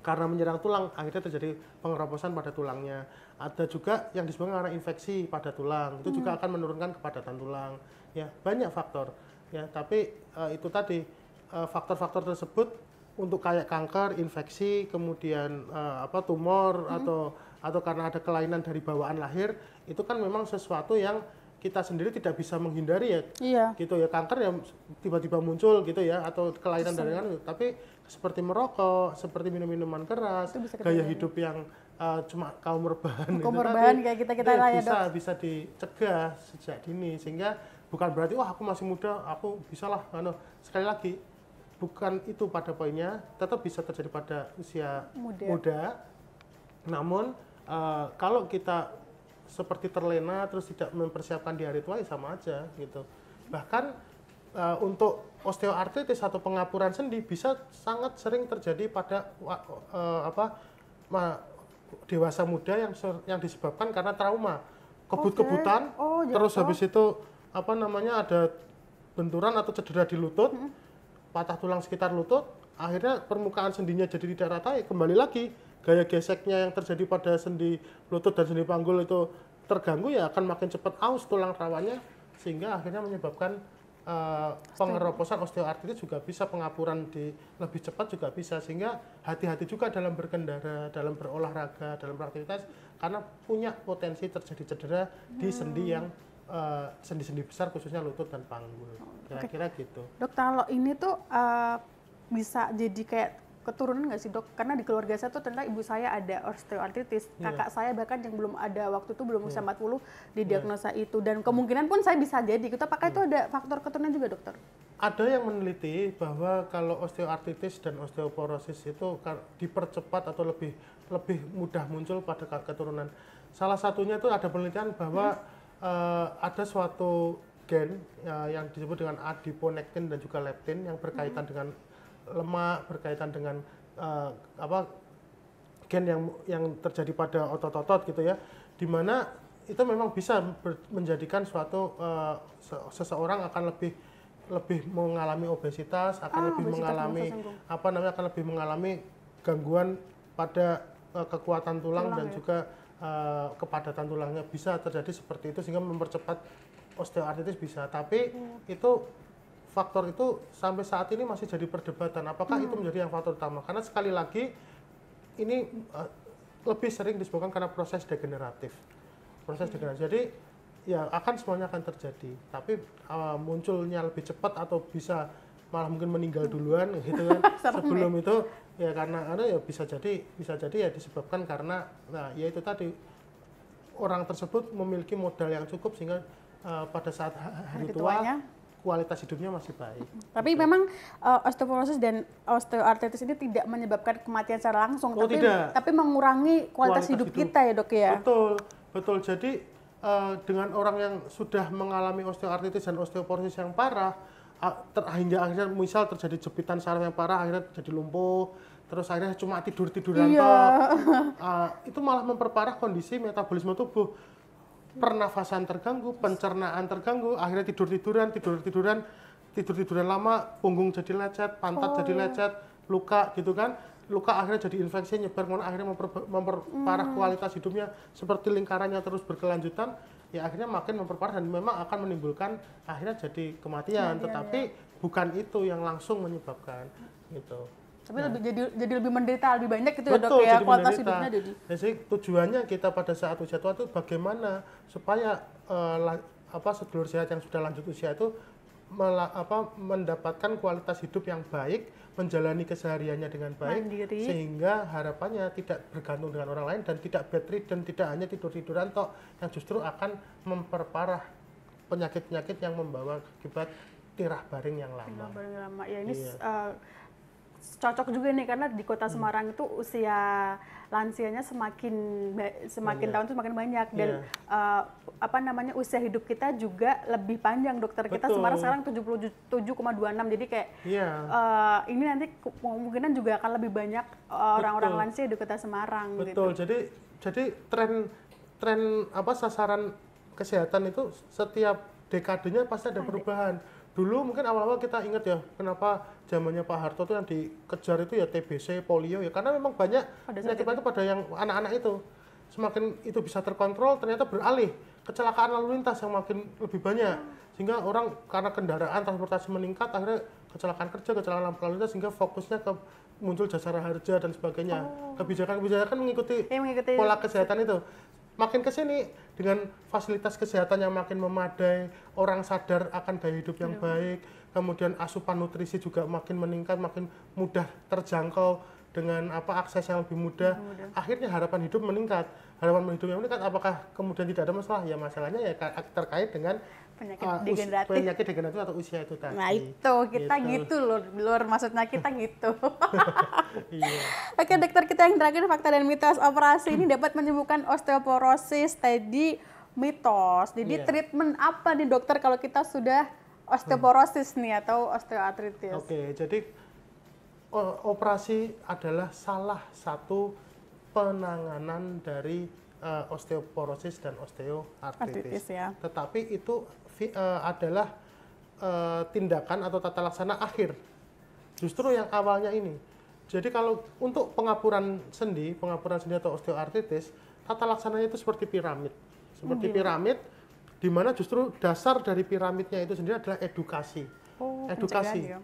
karena menyerang tulang akhirnya terjadi pengeroposan pada tulangnya. Ada juga yang disebabkan karena infeksi pada tulang, itu juga akan menurunkan kepadatan tulang. Ya, banyak faktor. Ya, tapi itu tadi faktor-faktor tersebut untuk kayak kanker, infeksi, kemudian tumor atau karena ada kelainan dari bawaan lahir, itu kan memang sesuatu yang kita sendiri tidak bisa menghindari ya. Iya. Gitu ya, kanker yang tiba-tiba muncul gitu ya, atau kelainan dari kan, tapi seperti merokok, seperti minum-minuman keras, gaya hidup yang cuma kaum rebahan kayak kita lah ya bisa dicegah sejak dini, sehingga bukan berarti aku masih muda, aku bisalah. Sekali lagi bukan itu pada poinnya, tetap bisa terjadi pada usia muda. Namun kalau kita seperti terlena terus tidak mempersiapkan di hari tua ya sama aja gitu. Bahkan untuk osteoartritis atau pengapuran sendi bisa sangat sering terjadi pada dewasa muda yang disebabkan karena trauma, kebut-kebutan, terus habis itu ada benturan atau cedera di lutut, patah tulang sekitar lutut, akhirnya permukaan sendinya jadi tidak rata, ya kembali lagi gaya geseknya yang terjadi pada sendi lutut dan sendi panggul itu terganggu, ya akan makin cepat aus tulang rawannya, sehingga akhirnya menyebabkan pengeroposan osteoartritis juga bisa, pengapuran lebih cepat juga bisa. Sehingga hati-hati juga dalam berkendara, dalam berolahraga, dalam beraktivitas, karena punya potensi terjadi cedera di sendi yang sendi-sendi besar khususnya lutut dan panggul. Kira-kira gitu. Dok, kalau ini tuh bisa jadi kayak keturunan nggak sih dok? Karena di keluarga saya tuh ternyata ibu saya ada osteoartritis, kakak saya bahkan yang belum ada waktu itu belum usia 40 didiagnosa itu, dan kemungkinan pun saya bisa jadi. Itu apakah itu ada faktor keturunan juga dokter? Ada yang meneliti bahwa kalau osteoartritis dan osteoporosis itu dipercepat atau lebih mudah muncul pada keturunan. Salah satunya itu ada penelitian bahwa ada suatu gen yang disebut dengan adiponektin dan juga leptin yang berkaitan dengan lemak, berkaitan dengan gen yang terjadi pada otot-otot gitu ya, di mana itu memang bisa menjadikan suatu seseorang akan lebih mengalami obesitas, akan lebih mengalami akan lebih mengalami gangguan pada kekuatan tulang dan juga kepadatan tulangnya, bisa terjadi seperti itu sehingga mempercepat osteoartritis bisa. Tapi itu faktor itu sampai saat ini masih jadi perdebatan apakah itu menjadi yang faktor utama, karena sekali lagi ini lebih sering disebabkan karena proses degeneratif. Jadi ya semuanya akan terjadi, tapi munculnya lebih cepat atau bisa malah mungkin meninggal duluan gitu kan sebelum itu ya karena bisa jadi ya disebabkan karena ya itu tadi orang tersebut memiliki modal yang cukup sehingga pada saat hari tua kualitas hidupnya masih baik. Tapi memang osteoporosis dan osteoartritis ini tidak menyebabkan kematian secara langsung, tapi mengurangi kualitas hidup kita ya dok ya. Betul. Jadi dengan orang yang sudah mengalami osteoartritis dan osteoporosis yang parah, hingga akhirnya misal terjadi jepitan saraf yang parah, akhirnya jadi lumpuh, terus akhirnya cuma tiduran itu malah memperparah kondisi metabolisme tubuh. Pernafasan terganggu, pencernaan terganggu, akhirnya tidur-tiduran lama, punggung jadi lecet, pantat jadi lecet, luka gitu kan, luka akhirnya jadi infeksi nyebar, akhirnya memperparah kualitas hidupnya, seperti lingkarannya terus berkelanjutan, ya akhirnya makin memperparah dan memang akan menimbulkan akhirnya jadi kematian, tetapi bukan itu yang langsung menyebabkan gitu. Tapi jadi lebih menderita, lebih banyak gitu ya dok ya, kualitas hidupnya jadi tujuannya kita pada saat usia tua itu bagaimana supaya sedulur sehat yang sudah lanjut usia itu mendapatkan kualitas hidup yang baik, menjalani kesehariannya dengan baik, mandiri, sehingga harapannya tidak bergantung dengan orang lain dan tidak bed ridden, tidak hanya tidur-tiduran toh, yang justru akan memperparah penyakit-penyakit yang membawa akibat tirah baring yang lama. Ya ini cocok juga nih karena di Kota Semarang itu usia lansianya semakin tahun itu semakin banyak dan usia hidup kita juga lebih panjang dokter. Kita Semarang sekarang 77,26, jadi kayak ini nanti kemungkinan juga akan lebih banyak orang-orang lansia di Kota Semarang. Betul. Gitu. Jadi tren sasaran kesehatan itu setiap dekadenya pasti ada perubahan. Dulu mungkin awal-awal kita ingat ya, kenapa zamannya Pak Harto itu yang dikejar itu ya TBC, polio ya, karena memang banyak penyakit itu pada yang anak-anak itu. Semakin itu bisa terkontrol, ternyata beralih kecelakaan lalu lintas yang makin lebih banyak, sehingga orang karena kendaraan transportasi meningkat, akhirnya kecelakaan kerja, kecelakaan lalu lintas, sehingga fokusnya ke muncul jasara harja dan sebagainya. Kebijakan-kebijakan mengikuti pola kesehatan itu. Makin ke sini dengan fasilitas kesehatan yang makin memadai, orang sadar akan gaya hidup yang baik, kemudian asupan nutrisi juga makin meningkat, makin mudah terjangkau dengan akses yang lebih mudah. Akhirnya harapan hidup meningkat. Harapan hidup yang meningkat, apakah kemudian tidak ada masalah? Ya masalahnya ya terkait dengan penyakit degeneratif atau usia itu tadi. Nah itu, kita gitu loh, luar maksudnya kita gitu. Oke dokter, kita yang terakhir, fakta dan mitos operasi ini dapat menyembuhkan osteoporosis, tadi mitos. Jadi treatment apa nih dokter kalau kita sudah osteoporosis nih atau osteoartritis? Oke, jadi operasi adalah salah satu penanganan dari osteoporosis dan osteoartritis. Tetapi itu adalah tindakan atau tata laksana akhir. Justru yang awalnya ini. Jadi kalau untuk pengapuran sendi atau osteoartritis, tata laksananya itu seperti piramid. Piramid, di mana justru dasar dari piramidnya itu sendiri adalah edukasi. Edukasi.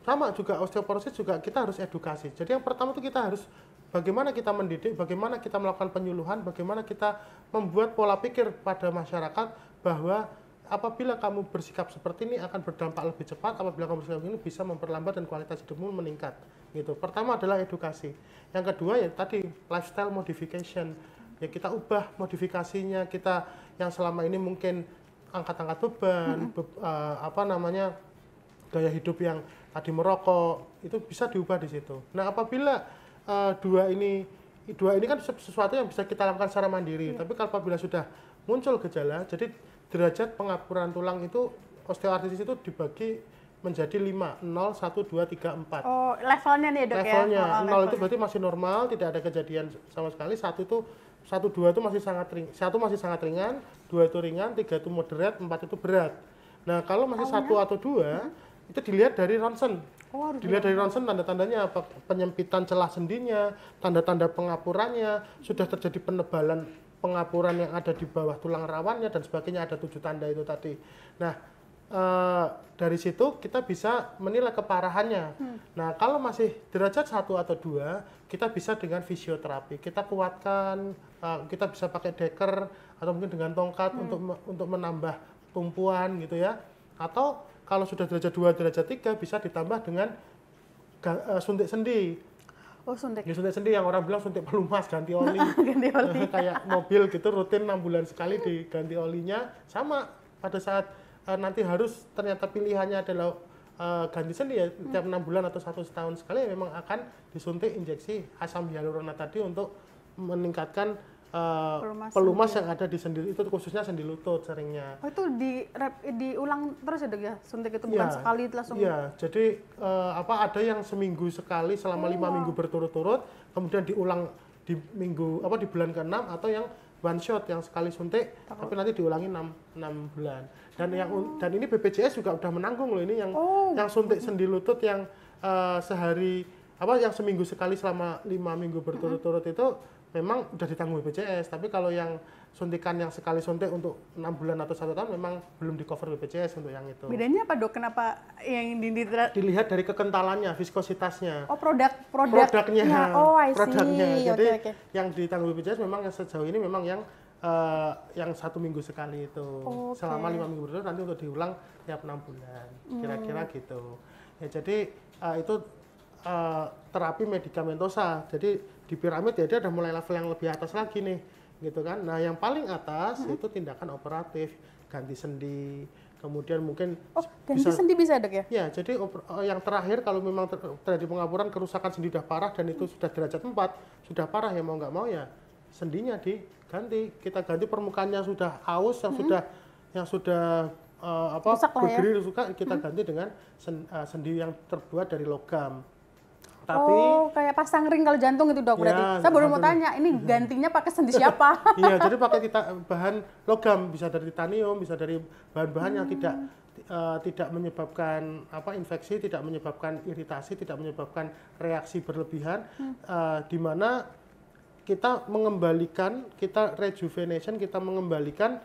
Sama juga osteoporosis juga kita harus edukasi. Jadi yang pertama itu kita harus bagaimana kita mendidik, bagaimana kita melakukan penyuluhan, bagaimana kita membuat pola pikir pada masyarakat bahwa apabila kamu bersikap seperti ini akan berdampak lebih cepat, apabila kamu bersikap ini bisa memperlambat dan kualitas hidupmu meningkat. Gitu. Pertama adalah edukasi. Yang kedua ya tadi lifestyle modification. Ya kita ubah modifikasinya, kita yang selama ini mungkin angkat-angkat beban, gaya hidup yang tadi merokok, itu bisa diubah di situ. Nah, apabila dua ini kan sesuatu yang bisa kita lakukan secara mandiri, tapi kalau apabila sudah muncul gejala, jadi derajat pengapuran tulang itu osteoartritis itu dibagi menjadi 5, 0, 1, 2, 3, 4. Oh, levelnya nih dok levelnya, ya? Levelnya, 0 itu berarti masih normal, tidak ada kejadian sama sekali, 1, 2 itu masih sangat ringan, 1 masih sangat ringan, 2 itu ringan, 3 itu moderate, 4 itu berat. Nah, kalau masih 1 atau 2, itu dilihat dari ronsen. Dilihat dari ronsen tanda-tandanya apa? Penyempitan celah sendinya, tanda-tanda pengapurannya, sudah terjadi penebalan pengapuran yang ada di bawah tulang rawannya dan sebagainya, ada 7 tanda itu tadi. Nah, dari situ kita bisa menilai keparahannya. Nah, kalau masih derajat 1 atau 2, kita bisa dengan fisioterapi. Kita kuatkan, kita bisa pakai deker atau mungkin dengan tongkat untuk menambah tumpuan gitu ya. Atau kalau sudah derajat 2, derajat 3 bisa ditambah dengan suntik sendi. Oh, suntik. Ya, suntik sendi yang orang bilang suntik pelumas, ganti oli. Ganti oli. Kayak mobil gitu rutin 6 bulan sekali diganti olinya. Sama pada saat nanti harus ternyata pilihannya adalah ganti sendi ya tiap 6 bulan atau 1 tahun sekali memang akan disuntik injeksi asam hyaluronat tadi untuk meningkatkan pelumas yang ada di sendi itu, khususnya sendi lutut seringnya. Oh, itu diulang terus ya dok ya? Suntik itu bukan sekali langsung? Iya, jadi ada yang seminggu sekali selama 5 minggu berturut-turut, kemudian diulang di bulan ke-6, atau yang one shot yang sekali suntik tapi nanti diulangi 6 bulan. Dan ini BPJS juga udah menanggung loh ini yang suntik sendi lutut yang yang seminggu sekali selama 5 minggu berturut-turut itu memang udah ditanggung BPJS. Tapi kalau yang suntikan yang sekali suntik untuk 6 bulan atau 1 tahun memang belum di cover BPJS untuk yang itu. Bedanya apa dok? Kenapa yang dilihat dari kekentalannya, viskositasnya. Oh, produknya. Oh, I see. Produknya. Jadi okay. Yang ditanggung BPJS memang yang sejauh ini memang yang 1 minggu sekali itu. Selama 5 minggu berturut nanti untuk diulang tiap 6 bulan. Kira-kira gitu. Ya, jadi itu terapi medikamentosa. Jadi di piramid ya dia udah mulai level yang lebih atas lagi nih, gitu kan. Nah, yang paling atas itu tindakan operatif, ganti sendi, kemudian mungkin ganti sendi bisa dok ya? Ya, jadi yang terakhir kalau memang terjadi pengapuran, kerusakan sendi sudah parah dan itu sudah derajat 4, sudah parah ya mau nggak mau ya sendinya diganti. Kita ganti permukaannya sudah aus, yang sudah berdiri rusak, kita ganti dengan sendi yang terbuat dari logam. Tapi, kayak pasang ring kalau jantung itu dok berarti. Saya baru mau tanya, ini gantinya pakai sendi siapa? Iya, jadi pakai bahan logam, bisa dari titanium, bisa dari bahan-bahan yang tidak menyebabkan infeksi, tidak menyebabkan iritasi, tidak menyebabkan reaksi berlebihan, di mana kita mengembalikan, kita rejuvenation, kita mengembalikan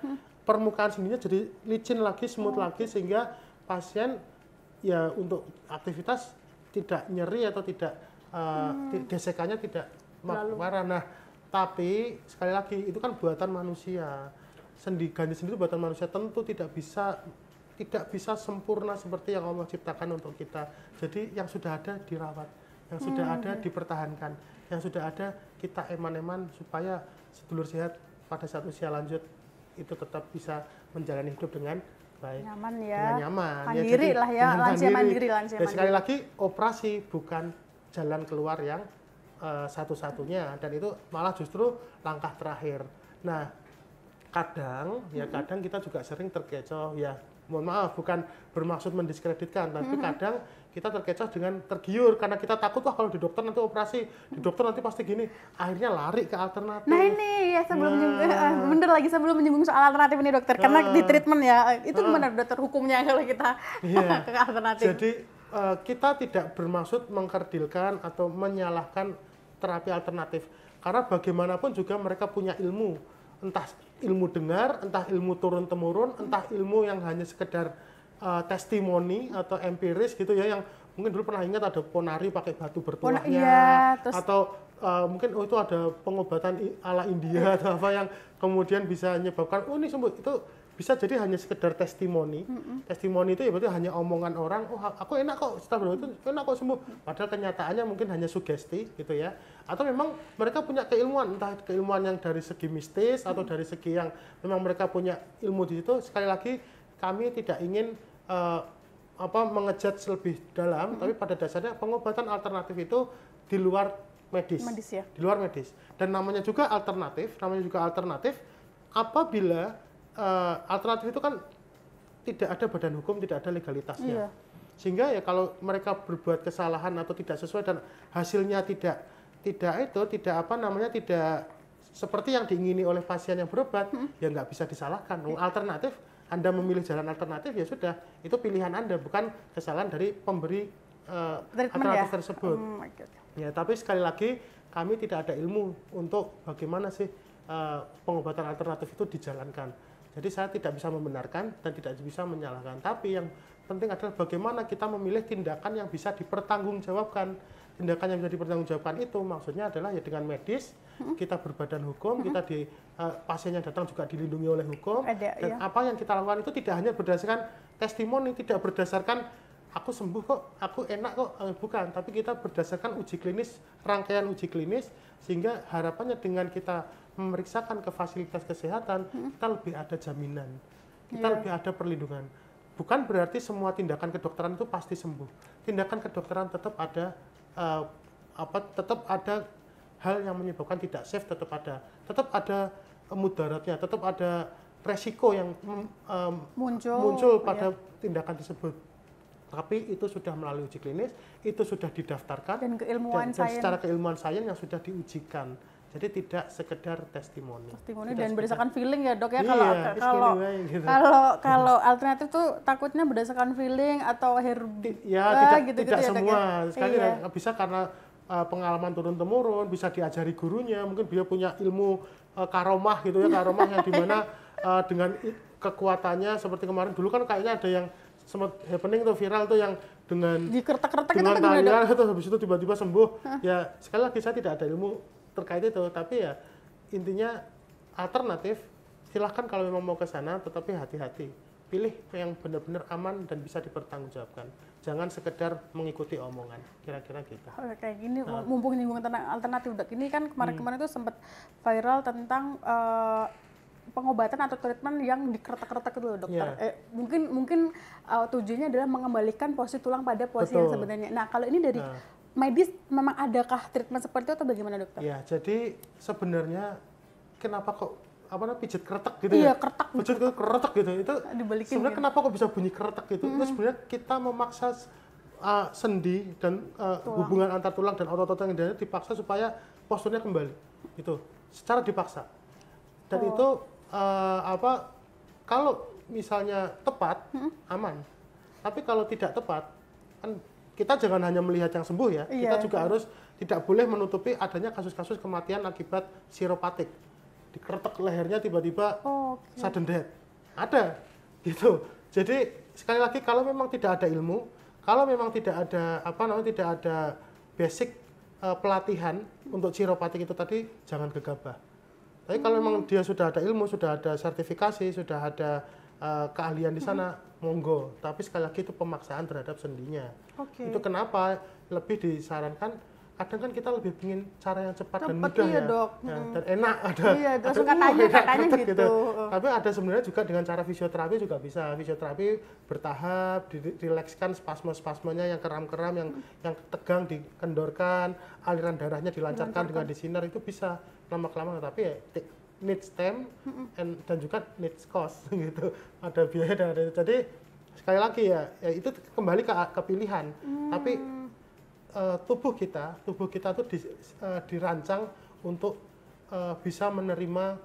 permukaan sendinya jadi licin lagi, smooth lagi, sehingga pasien ya untuk aktivitas tidak nyeri atau tidak gesekannya tidak parah. Nah, tapi sekali lagi itu kan buatan manusia. Ganti sendi itu buatan manusia, tentu tidak bisa sempurna seperti yang Allah ciptakan untuk kita. Jadi yang sudah ada dirawat, yang sudah ada dipertahankan, yang sudah ada kita eman-eman supaya sedulur sehat pada saat usia lanjut itu tetap bisa menjalani hidup dengan baik, nyaman ya, dengan nyaman, mandiri ya, lah ya, lansia mandiri. Sekali lagi operasi bukan jalan keluar yang satu-satunya, dan itu malah justru langkah terakhir. Nah, kadang kita juga sering terkecoh ya, mohon maaf bukan bermaksud mendiskreditkan, tapi kadang kita terkecoh dengan tergiur karena kita takut kalau di dokter nanti operasi, di dokter nanti pasti gini, akhirnya lari ke alternatif. Nah ini ya sebelum menyinggung soal alternatif ini dokter, karena di treatment ya itu gimana dokter hukumnya kalau kita ke alternatif? Jadi kita tidak bermaksud mengkerdilkan atau menyalahkan terapi alternatif, karena bagaimanapun juga mereka punya ilmu, entah ilmu dengar, entah ilmu turun-temurun, entah ilmu yang hanya sekedar testimoni atau empiris gitu ya, yang mungkin dulu pernah ingat ada ponari pakai batu bertuahnya, atau mungkin itu ada pengobatan ala India atau apa yang kemudian bisa menyebabkan ini sembuh. Itu bisa jadi hanya sekedar testimoni. Testimoni itu ya berarti hanya omongan orang, oh aku enak kok setelah itu enak kok sembuh. Padahal kenyataannya mungkin hanya sugesti gitu ya. Atau memang mereka punya keilmuan, entah keilmuan yang dari segi mistis atau dari segi yang memang mereka punya ilmu di situ. Sekali lagi kami tidak ingin mengejat lebih dalam, tapi pada dasarnya pengobatan alternatif itu di luar medis ya? Di luar medis. Dan namanya juga alternatif apabila alternatif itu kan tidak ada badan hukum, tidak ada legalitasnya. Sehingga ya kalau mereka berbuat kesalahan atau tidak sesuai dan hasilnya tidak seperti yang diingini oleh pasien yang berobat, ya nggak bisa disalahkan. Alternatif, Anda memilih jalan alternatif ya sudah, itu pilihan Anda, bukan kesalahan dari pemberi alternatif tersebut. Ya, tapi sekali lagi kami tidak ada ilmu untuk bagaimana sih pengobatan alternatif itu dijalankan. Jadi saya tidak bisa membenarkan dan tidak bisa menyalahkan. Tapi yang penting adalah bagaimana kita memilih tindakan yang bisa dipertanggungjawabkan. Tindakan yang bisa dipertanggungjawabkan itu maksudnya adalah ya dengan medis, kita berbadan hukum, kita pasien yang datang juga dilindungi oleh hukum. Dan apa yang kita lakukan itu tidak hanya berdasarkan testimoni, tidak berdasarkan aku sembuh kok, aku enak kok, bukan. Tapi kita berdasarkan uji klinis, rangkaian uji klinis, sehingga harapannya dengan kita memeriksakan ke fasilitas kesehatan, kita lebih ada jaminan, kita lebih ada perlindungan. Bukan berarti semua tindakan kedokteran itu pasti sembuh. Tindakan kedokteran tetap ada tetap ada hal yang menyebabkan tidak safe, tetap ada mudaratnya, tetap ada resiko yang muncul pada tindakan tersebut. Tapi itu sudah melalui uji klinis, itu sudah didaftarkan dan keilmuan dan secara keilmuan sains yang sudah diujikan. Jadi tidak sekedar testimoni dan berdasarkan feeling ya dok ya. Gitu. Kalau alternatif tuh takutnya berdasarkan feeling atau tidak semua. Sekali bisa karena pengalaman turun temurun, bisa diajari gurunya, mungkin dia punya ilmu karomah gitu ya, karomah yang dimana dengan kekuatannya seperti kemarin dulu kan kayaknya ada yang sempat happening tuh, viral tuh yang dengan dikeretak-keretak dengan talian itu habis itu tiba-tiba sembuh. Ya sekali lagi saya tidak ada ilmu terkait itu, tapi ya intinya alternatif silahkan kalau memang mau ke sana, tetapi hati-hati, pilih yang benar-benar aman dan bisa dipertanggungjawabkan, jangan sekedar mengikuti omongan, kira-kira gitu. Kayak gini, mumpung nyinggung tentang alternatif dok, ini kan kemarin-kemarin itu sempat viral tentang pengobatan atau treatment yang dikeretak-keretak itu dokter. Mungkin tujuannya adalah mengembalikan posisi tulang pada posisi yang sebenarnya. Nah kalau ini dari medis memang adakah treatment seperti itu atau bagaimana dokter? Ya, jadi sebenarnya kenapa kok pijat keretak gitu ya? Pijat keretak gitu. Itu sebenarnya kenapa kok bisa bunyi keretak gitu? Itu sebenarnya kita memaksa sendi dan hubungan antar tulang dan otot-otot yang ada dipaksa supaya posturnya kembali. Itu secara dipaksa. Dan itu kalau misalnya tepat aman. Tapi kalau tidak tepat kan kita jangan hanya melihat yang sembuh ya, kita juga harus tidak boleh menutupi adanya kasus-kasus kematian akibat siropatik. Dikeretek lehernya tiba-tiba sudden death. Ada gitu. Jadi sekali lagi kalau memang tidak ada ilmu, kalau memang tidak ada tidak ada basic pelatihan untuk siropatik itu tadi, jangan gegabah. Tapi kalau memang dia sudah ada ilmu, sudah ada sertifikasi, sudah ada keahlian di sana, monggo. Tapi sekali lagi itu pemaksaan terhadap sendinya. Itu kenapa lebih disarankan, kadang kan kita lebih ingin cara yang cepat dan mudah dok. Dan enak katanya gitu. Tapi ada sebenarnya juga dengan cara fisioterapi juga bisa. Fisioterapi bertahap, dilekskan spasme-spasmenya yang keram-keram, yang tegang dikendorkan, aliran darahnya dilancarkan dengan disinar, itu bisa lama-kelamaan. Tapi ya needs time dan juga needs cost gitu. Ada biaya dan ada. Jadi sekali lagi ya itu kembali ke pilihan. Tapi tubuh kita tuh dirancang untuk bisa menerima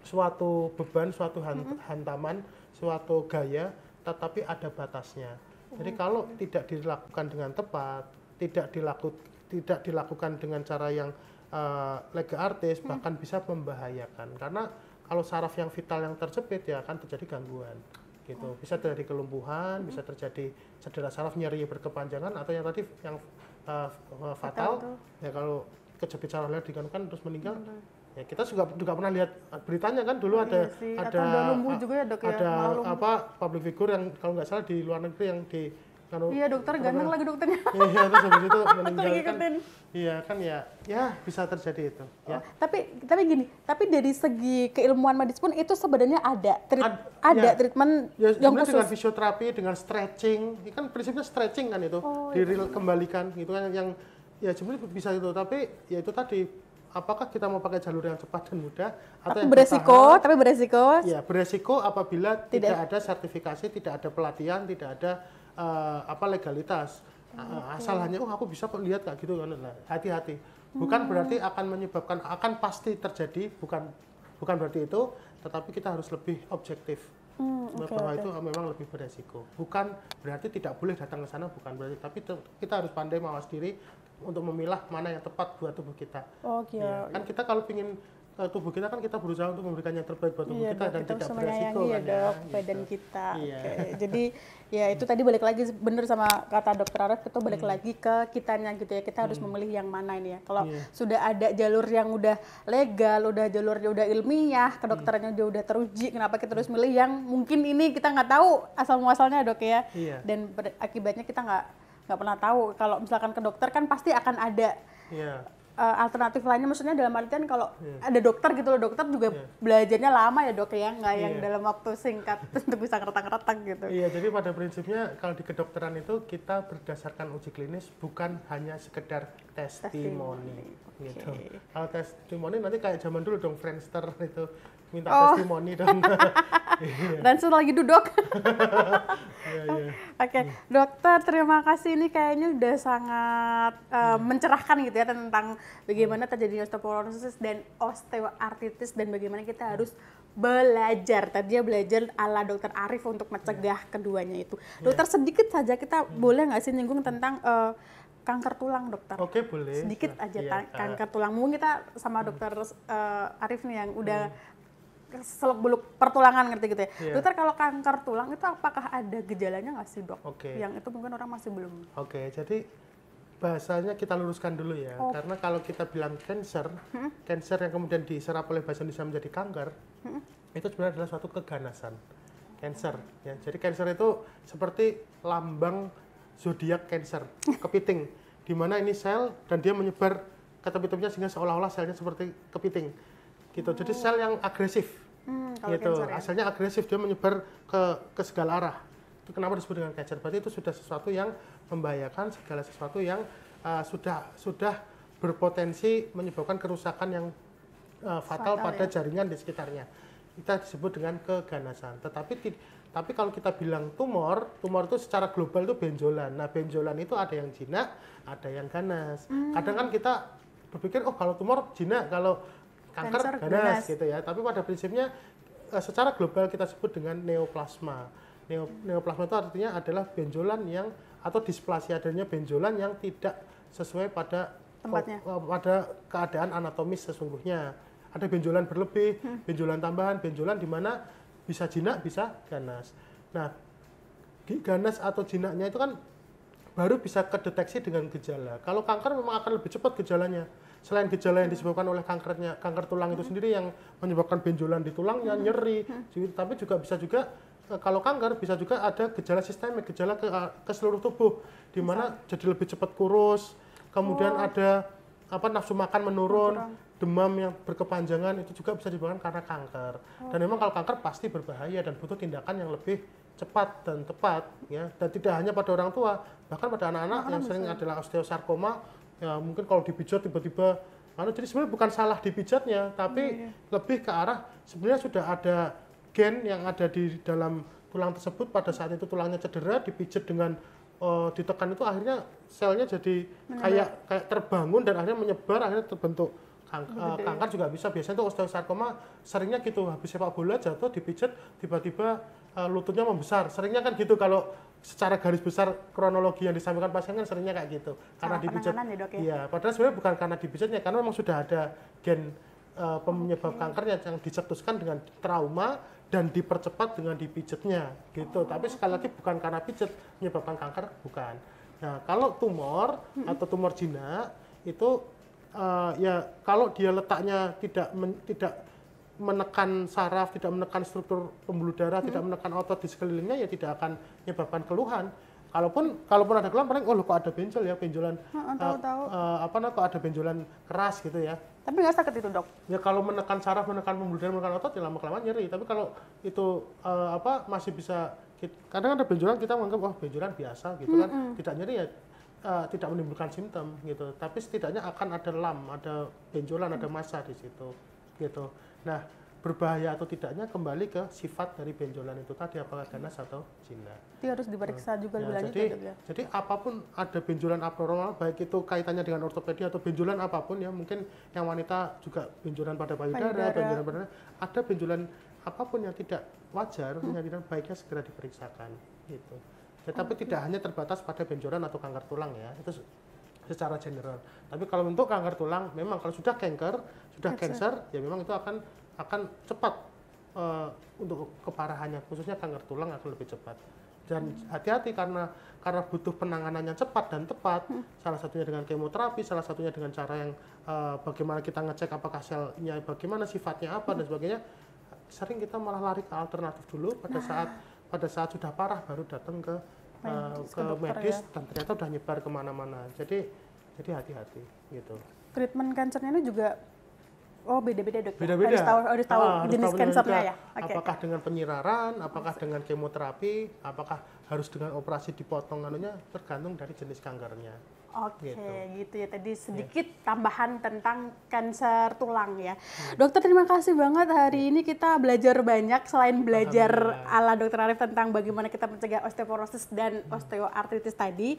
suatu beban, suatu hantaman, suatu gaya, tetapi ada batasnya. Jadi kalau tidak dilakukan dengan tepat, tidak dilakukan dengan cara yang lega artis, bahkan bisa membahayakan. Karena kalau saraf yang vital yang terjepit ya akan terjadi gangguan. Gitu. Bisa terjadi kelumpuhan, bisa terjadi cedera saraf, nyeri berkepanjangan, atau yang tadi yang fatal ya kalau kejepit saraf leher diganggukan terus meninggal, Ya, kita juga pernah lihat beritanya kan dulu ada atau udah lumpuh juga ya dok ya, ada malah lumpuh. apa public figure yang kalau nggak salah di luar negeri yang di Iya dokter ganteng lagi dokternya. Iya terus habis itu Aku meninggal lagi kan. ikutin. Iya kan ya bisa terjadi itu ya. Tapi gini, tapi dari segi keilmuan medis pun itu sebenarnya ada ya. treatment Ya, yang sebenarnya khusus. dengan fisioterapi, dengan stretching, ini kan prinsipnya stretching kan itu, kembalikan gitu kan yang ya sebenarnya bisa itu, tapi ya itu tadi, apakah kita mau pakai jalur yang cepat dan mudah atau yang bertahap? Tapi beresiko. Ya beresiko apabila tidak ada sertifikasi, tidak ada pelatihan, tidak ada legalitas. Asal hanya aku bisa kok lihat kayak gitu kan, hati-hati. Bukan berarti akan pasti terjadi, bukan berarti itu, tetapi kita harus lebih objektif. Bahwa itu memang lebih beresiko. Bukan berarti tidak boleh datang ke sana, bukan berarti, tapi kita harus pandai mawas diri untuk memilah mana yang tepat buat tubuh kita. Ya, kan kita kalau ingin tubuh kita kan kita berusaha untuk memberikan yang terbaik buat tubuh kita dan tidak beresiko ya kan dok, gitu. badan kita. Iya. Oke. Jadi ya itu tadi balik lagi bener sama kata dokter Arif, itu balik lagi ke kitanya gitu ya, kita harus memilih yang mana ini ya. Kalau sudah ada jalur yang udah legal, udah jalurnya udah ilmiah, kedokterannya udah teruji, kenapa kita harus milih yang mungkin ini kita nggak tahu asal muasalnya dok ya. Iya. Dan akibatnya kita nggak pernah tahu. Kalau misalkan ke dokter kan pasti akan ada alternatif lainnya, maksudnya dalam artian kalau ada dokter gitu loh, dokter juga belajarnya lama ya dok ya, nggak yang dalam waktu singkat untuk bisa ngeretak-ngeretak gitu. Iya, jadi pada prinsipnya kalau di kedokteran itu kita berdasarkan uji klinis, bukan hanya sekedar testimoni. Gitu. Kalau testimoni nanti kayak zaman dulu dong, Friendster itu minta testimoni dong. Dan lagi duduk. Oke, dokter terima kasih, ini kayaknya udah sangat mencerahkan gitu ya tentang bagaimana terjadinya osteoporosis dan osteoartritis dan bagaimana kita harus belajar. Tadinya belajar ala dokter Arif untuk mencegah keduanya itu. Dokter sedikit saja kita boleh nggak sih nyinggung tentang kanker tulang dokter? Oke boleh. Sedikit aja kanker tulang. Mungkin kita sama dokter Arif nih yang udah seluk-beluk pertulangan ngerti gitu ya. Dokter kalau kanker tulang itu apakah ada gejalanya nggak sih dok? Yang itu mungkin orang masih belum. Oke, jadi bahasanya kita luruskan dulu ya. Karena kalau kita bilang cancer yang kemudian diserap oleh bahasa Indonesia menjadi kanker, itu sebenarnya adalah suatu keganasan. Cancer ya. Jadi cancer itu seperti lambang zodiak Cancer, kepiting, di mana ini sel dan dia menyebar ke tepi-tepinya sehingga seolah-olah selnya seperti kepiting. Gitu. Jadi sel yang agresif, gitu. Asalnya agresif, dia menyebar ke segala arah. Itu kenapa disebut dengan cancer? Berarti itu sudah sesuatu yang membahayakan, segala sesuatu yang sudah berpotensi menyebabkan kerusakan yang fatal pada jaringan di sekitarnya. Kita disebut dengan keganasan. Tapi kalau kita bilang tumor itu secara global itu benjolan. Nah, benjolan itu ada yang jinak, ada yang ganas. Kadang kan kita berpikir, oh kalau tumor jinak, kalau kanker ganas gitu ya. Tapi pada prinsipnya secara global kita sebut dengan neoplasma. Neoplasma itu artinya adalah benjolan yang atau displasia, adanya benjolan yang tidak sesuai pada tempatnya, pada keadaan anatomis sesungguhnya. Ada benjolan berlebih, benjolan tambahan, benjolan di mana bisa jinak, bisa ganas. Nah, ganas atau jinaknya itu kan baru bisa kedeteksi dengan gejala. Kalau kanker memang akan lebih cepat gejalanya. Selain gejala yang disebabkan oleh kanker tulang itu sendiri yang menyebabkan benjolan di tulangnya, nyeri, tapi juga bisa juga kalau kanker bisa juga ada gejala sistemik, gejala ke seluruh tubuh, di mana jadi lebih cepat kurus, kemudian ada nafsu makan menurun, demam yang berkepanjangan, itu juga bisa disebabkan karena kanker. Dan memang kalau kanker pasti berbahaya dan butuh tindakan yang lebih cepat dan tepat, ya. Dan tidak hanya pada orang tua, bahkan pada anak-anak yang sering adalah osteosarkoma. Ya mungkin kalau dipijat tiba-tiba, jadi sebenarnya bukan salah dipijatnya, tapi lebih ke arah sebenarnya sudah ada gen yang ada di dalam tulang tersebut. Pada saat itu tulangnya cedera, dipijat dengan ditekan itu akhirnya selnya jadi kayak terbangun dan akhirnya menyebar, akhirnya terbentuk kanker juga bisa. Biasanya itu osteosarkoma seringnya gitu, habis sepak bola jatuh dipijat tiba-tiba lututnya membesar. Seringnya kan gitu kalau secara garis besar kronologi yang disampaikan pasien kan seringnya kayak gitu. Karena dipijat. Ya, dok, ya? Iya, padahal sebenarnya bukan karena dipijatnya, karena memang sudah ada gen penyebab kankernya yang dicetuskan dengan trauma dan dipercepat dengan dipijatnya gitu. Tapi sekali lagi bukan karena pijat menyebabkan kanker, bukan. Nah, kalau tumor atau tumor jinak itu ya kalau dia letaknya tidak menekan saraf, tidak menekan struktur pembuluh darah, tidak menekan otot di sekelilingnya, ya tidak akan menyebabkan keluhan. Kalaupun ada keluhan paling kok ada benjol ya, benjolan kok ada benjolan keras gitu ya. Tapi nggak sakit itu, Dok? Ya kalau menekan saraf, menekan pembuluh darah, menekan otot ya lama-kelamaan nyeri. Tapi kalau itu masih bisa, kadang ada benjolan kita menganggap benjolan biasa gitu kan, tidak nyeri ya, tidak menimbulkan simptom gitu. Tapi setidaknya akan ada ada benjolan, ada massa di situ gitu. Nah, berbahaya atau tidaknya kembali ke sifat dari benjolan itu tadi, apakah ganas atau jinak. Itu harus diperiksa juga lebih lanjut ya. Jadi apapun ada benjolan abnormal, baik itu kaitannya dengan ortopedi atau benjolan apapun ya, mungkin yang wanita juga benjolan pada payudara, benjolan pada ada benjolan apapun yang tidak wajar, yang tidak baiknya segera diperiksakan gitu. Ya, tapi tidak hanya terbatas pada benjolan atau kanker tulang ya, itu secara general. Tapi kalau untuk kanker tulang, memang kalau sudah cancer, ya memang itu akan cepat untuk keparahannya, khususnya kanker tulang akan lebih cepat. Dan hati-hati karena butuh penanganan yang cepat dan tepat. Salah satunya dengan kemoterapi, salah satunya dengan cara yang bagaimana kita ngecek apakah selnya bagaimana sifatnya apa dan sebagainya. Sering kita malah lari ke alternatif dulu pada saat sudah parah baru datang ke medis ya. Dan ternyata udah nyebar kemana-mana. Jadi hati-hati gitu. Treatment kankernya ini juga beda-beda, Dok. Beda-beda. Harus tahu jenis kankernya ya. Okay. Apakah dengan penyiraran, apakah dengan kemoterapi, apakah harus dengan operasi dipotong tergantung dari jenis kankernya. Oke, gitu ya. Tadi sedikit tambahan tentang kanker tulang ya. Dokter, terima kasih banget. Hari ini kita belajar banyak, selain belajar ala Dokter Arif tentang bagaimana kita mencegah osteoporosis dan osteoartritis tadi.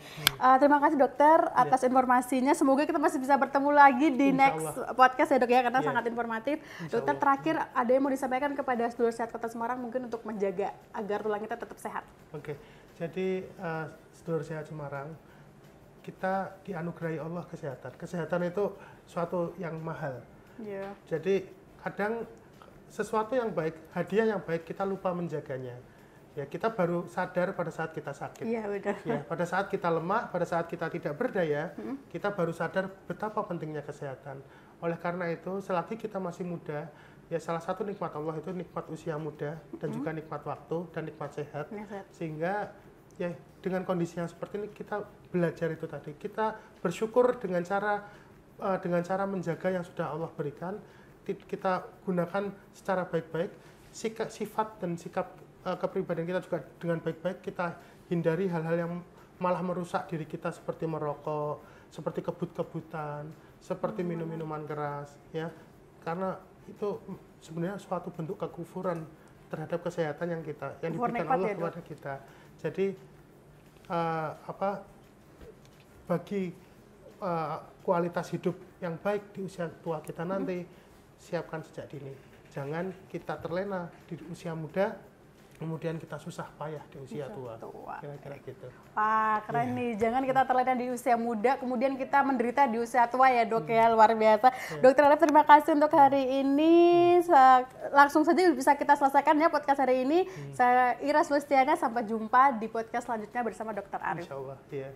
Terima kasih dokter atas informasinya. Semoga kita masih bisa bertemu lagi di next podcast ya, Dok ya, karena sangat informatif. Dokter, terakhir ada yang mau disampaikan kepada sedulur sehat Kota Semarang mungkin untuk menjaga agar tulang kita tetap sehat? Oke, jadi sedulur sehat Semarang, kita dianugerahi Allah kesehatan. Kesehatan itu suatu yang mahal. Yeah. Jadi kadang sesuatu yang baik, hadiah yang baik, kita lupa menjaganya. Ya, kita baru sadar pada saat kita sakit. Iya, benar. Ya, pada saat kita lemah, pada saat kita tidak berdaya, kita baru sadar betapa pentingnya kesehatan. Oleh karena itu, selagi kita masih muda, ya salah satu nikmat Allah itu nikmat usia muda dan juga nikmat waktu dan nikmat sehat. Sehingga ya dengan kondisi yang seperti ini kita belajar itu tadi, kita bersyukur dengan cara menjaga yang sudah Allah berikan, kita gunakan secara baik-baik, sifat dan sikap kepribadian kita juga dengan baik-baik, kita hindari hal-hal yang malah merusak diri kita seperti merokok, seperti kebut-kebutan, seperti minum-minuman keras ya, karena itu sebenarnya suatu bentuk kekufuran terhadap kesehatan yang diberikan Allah kepada kita. Jadi bagi kualitas hidup yang baik di usia tua kita nanti, siapkan sejak dini. Jangan kita terlena di usia muda, kemudian kita susah payah di usia tua. Kira-kira gitu. Wah, keren nih. Jangan kita terlena di usia muda, kemudian kita menderita di usia tua ya, Dok ya. Luar biasa. Dokter Arif, terima kasih untuk hari ini. Langsung saja bisa kita selesaikan ya podcast hari ini. Saya Ira Sulistiana, sampai jumpa di podcast selanjutnya bersama Dokter Arif. Insyaallah, iya.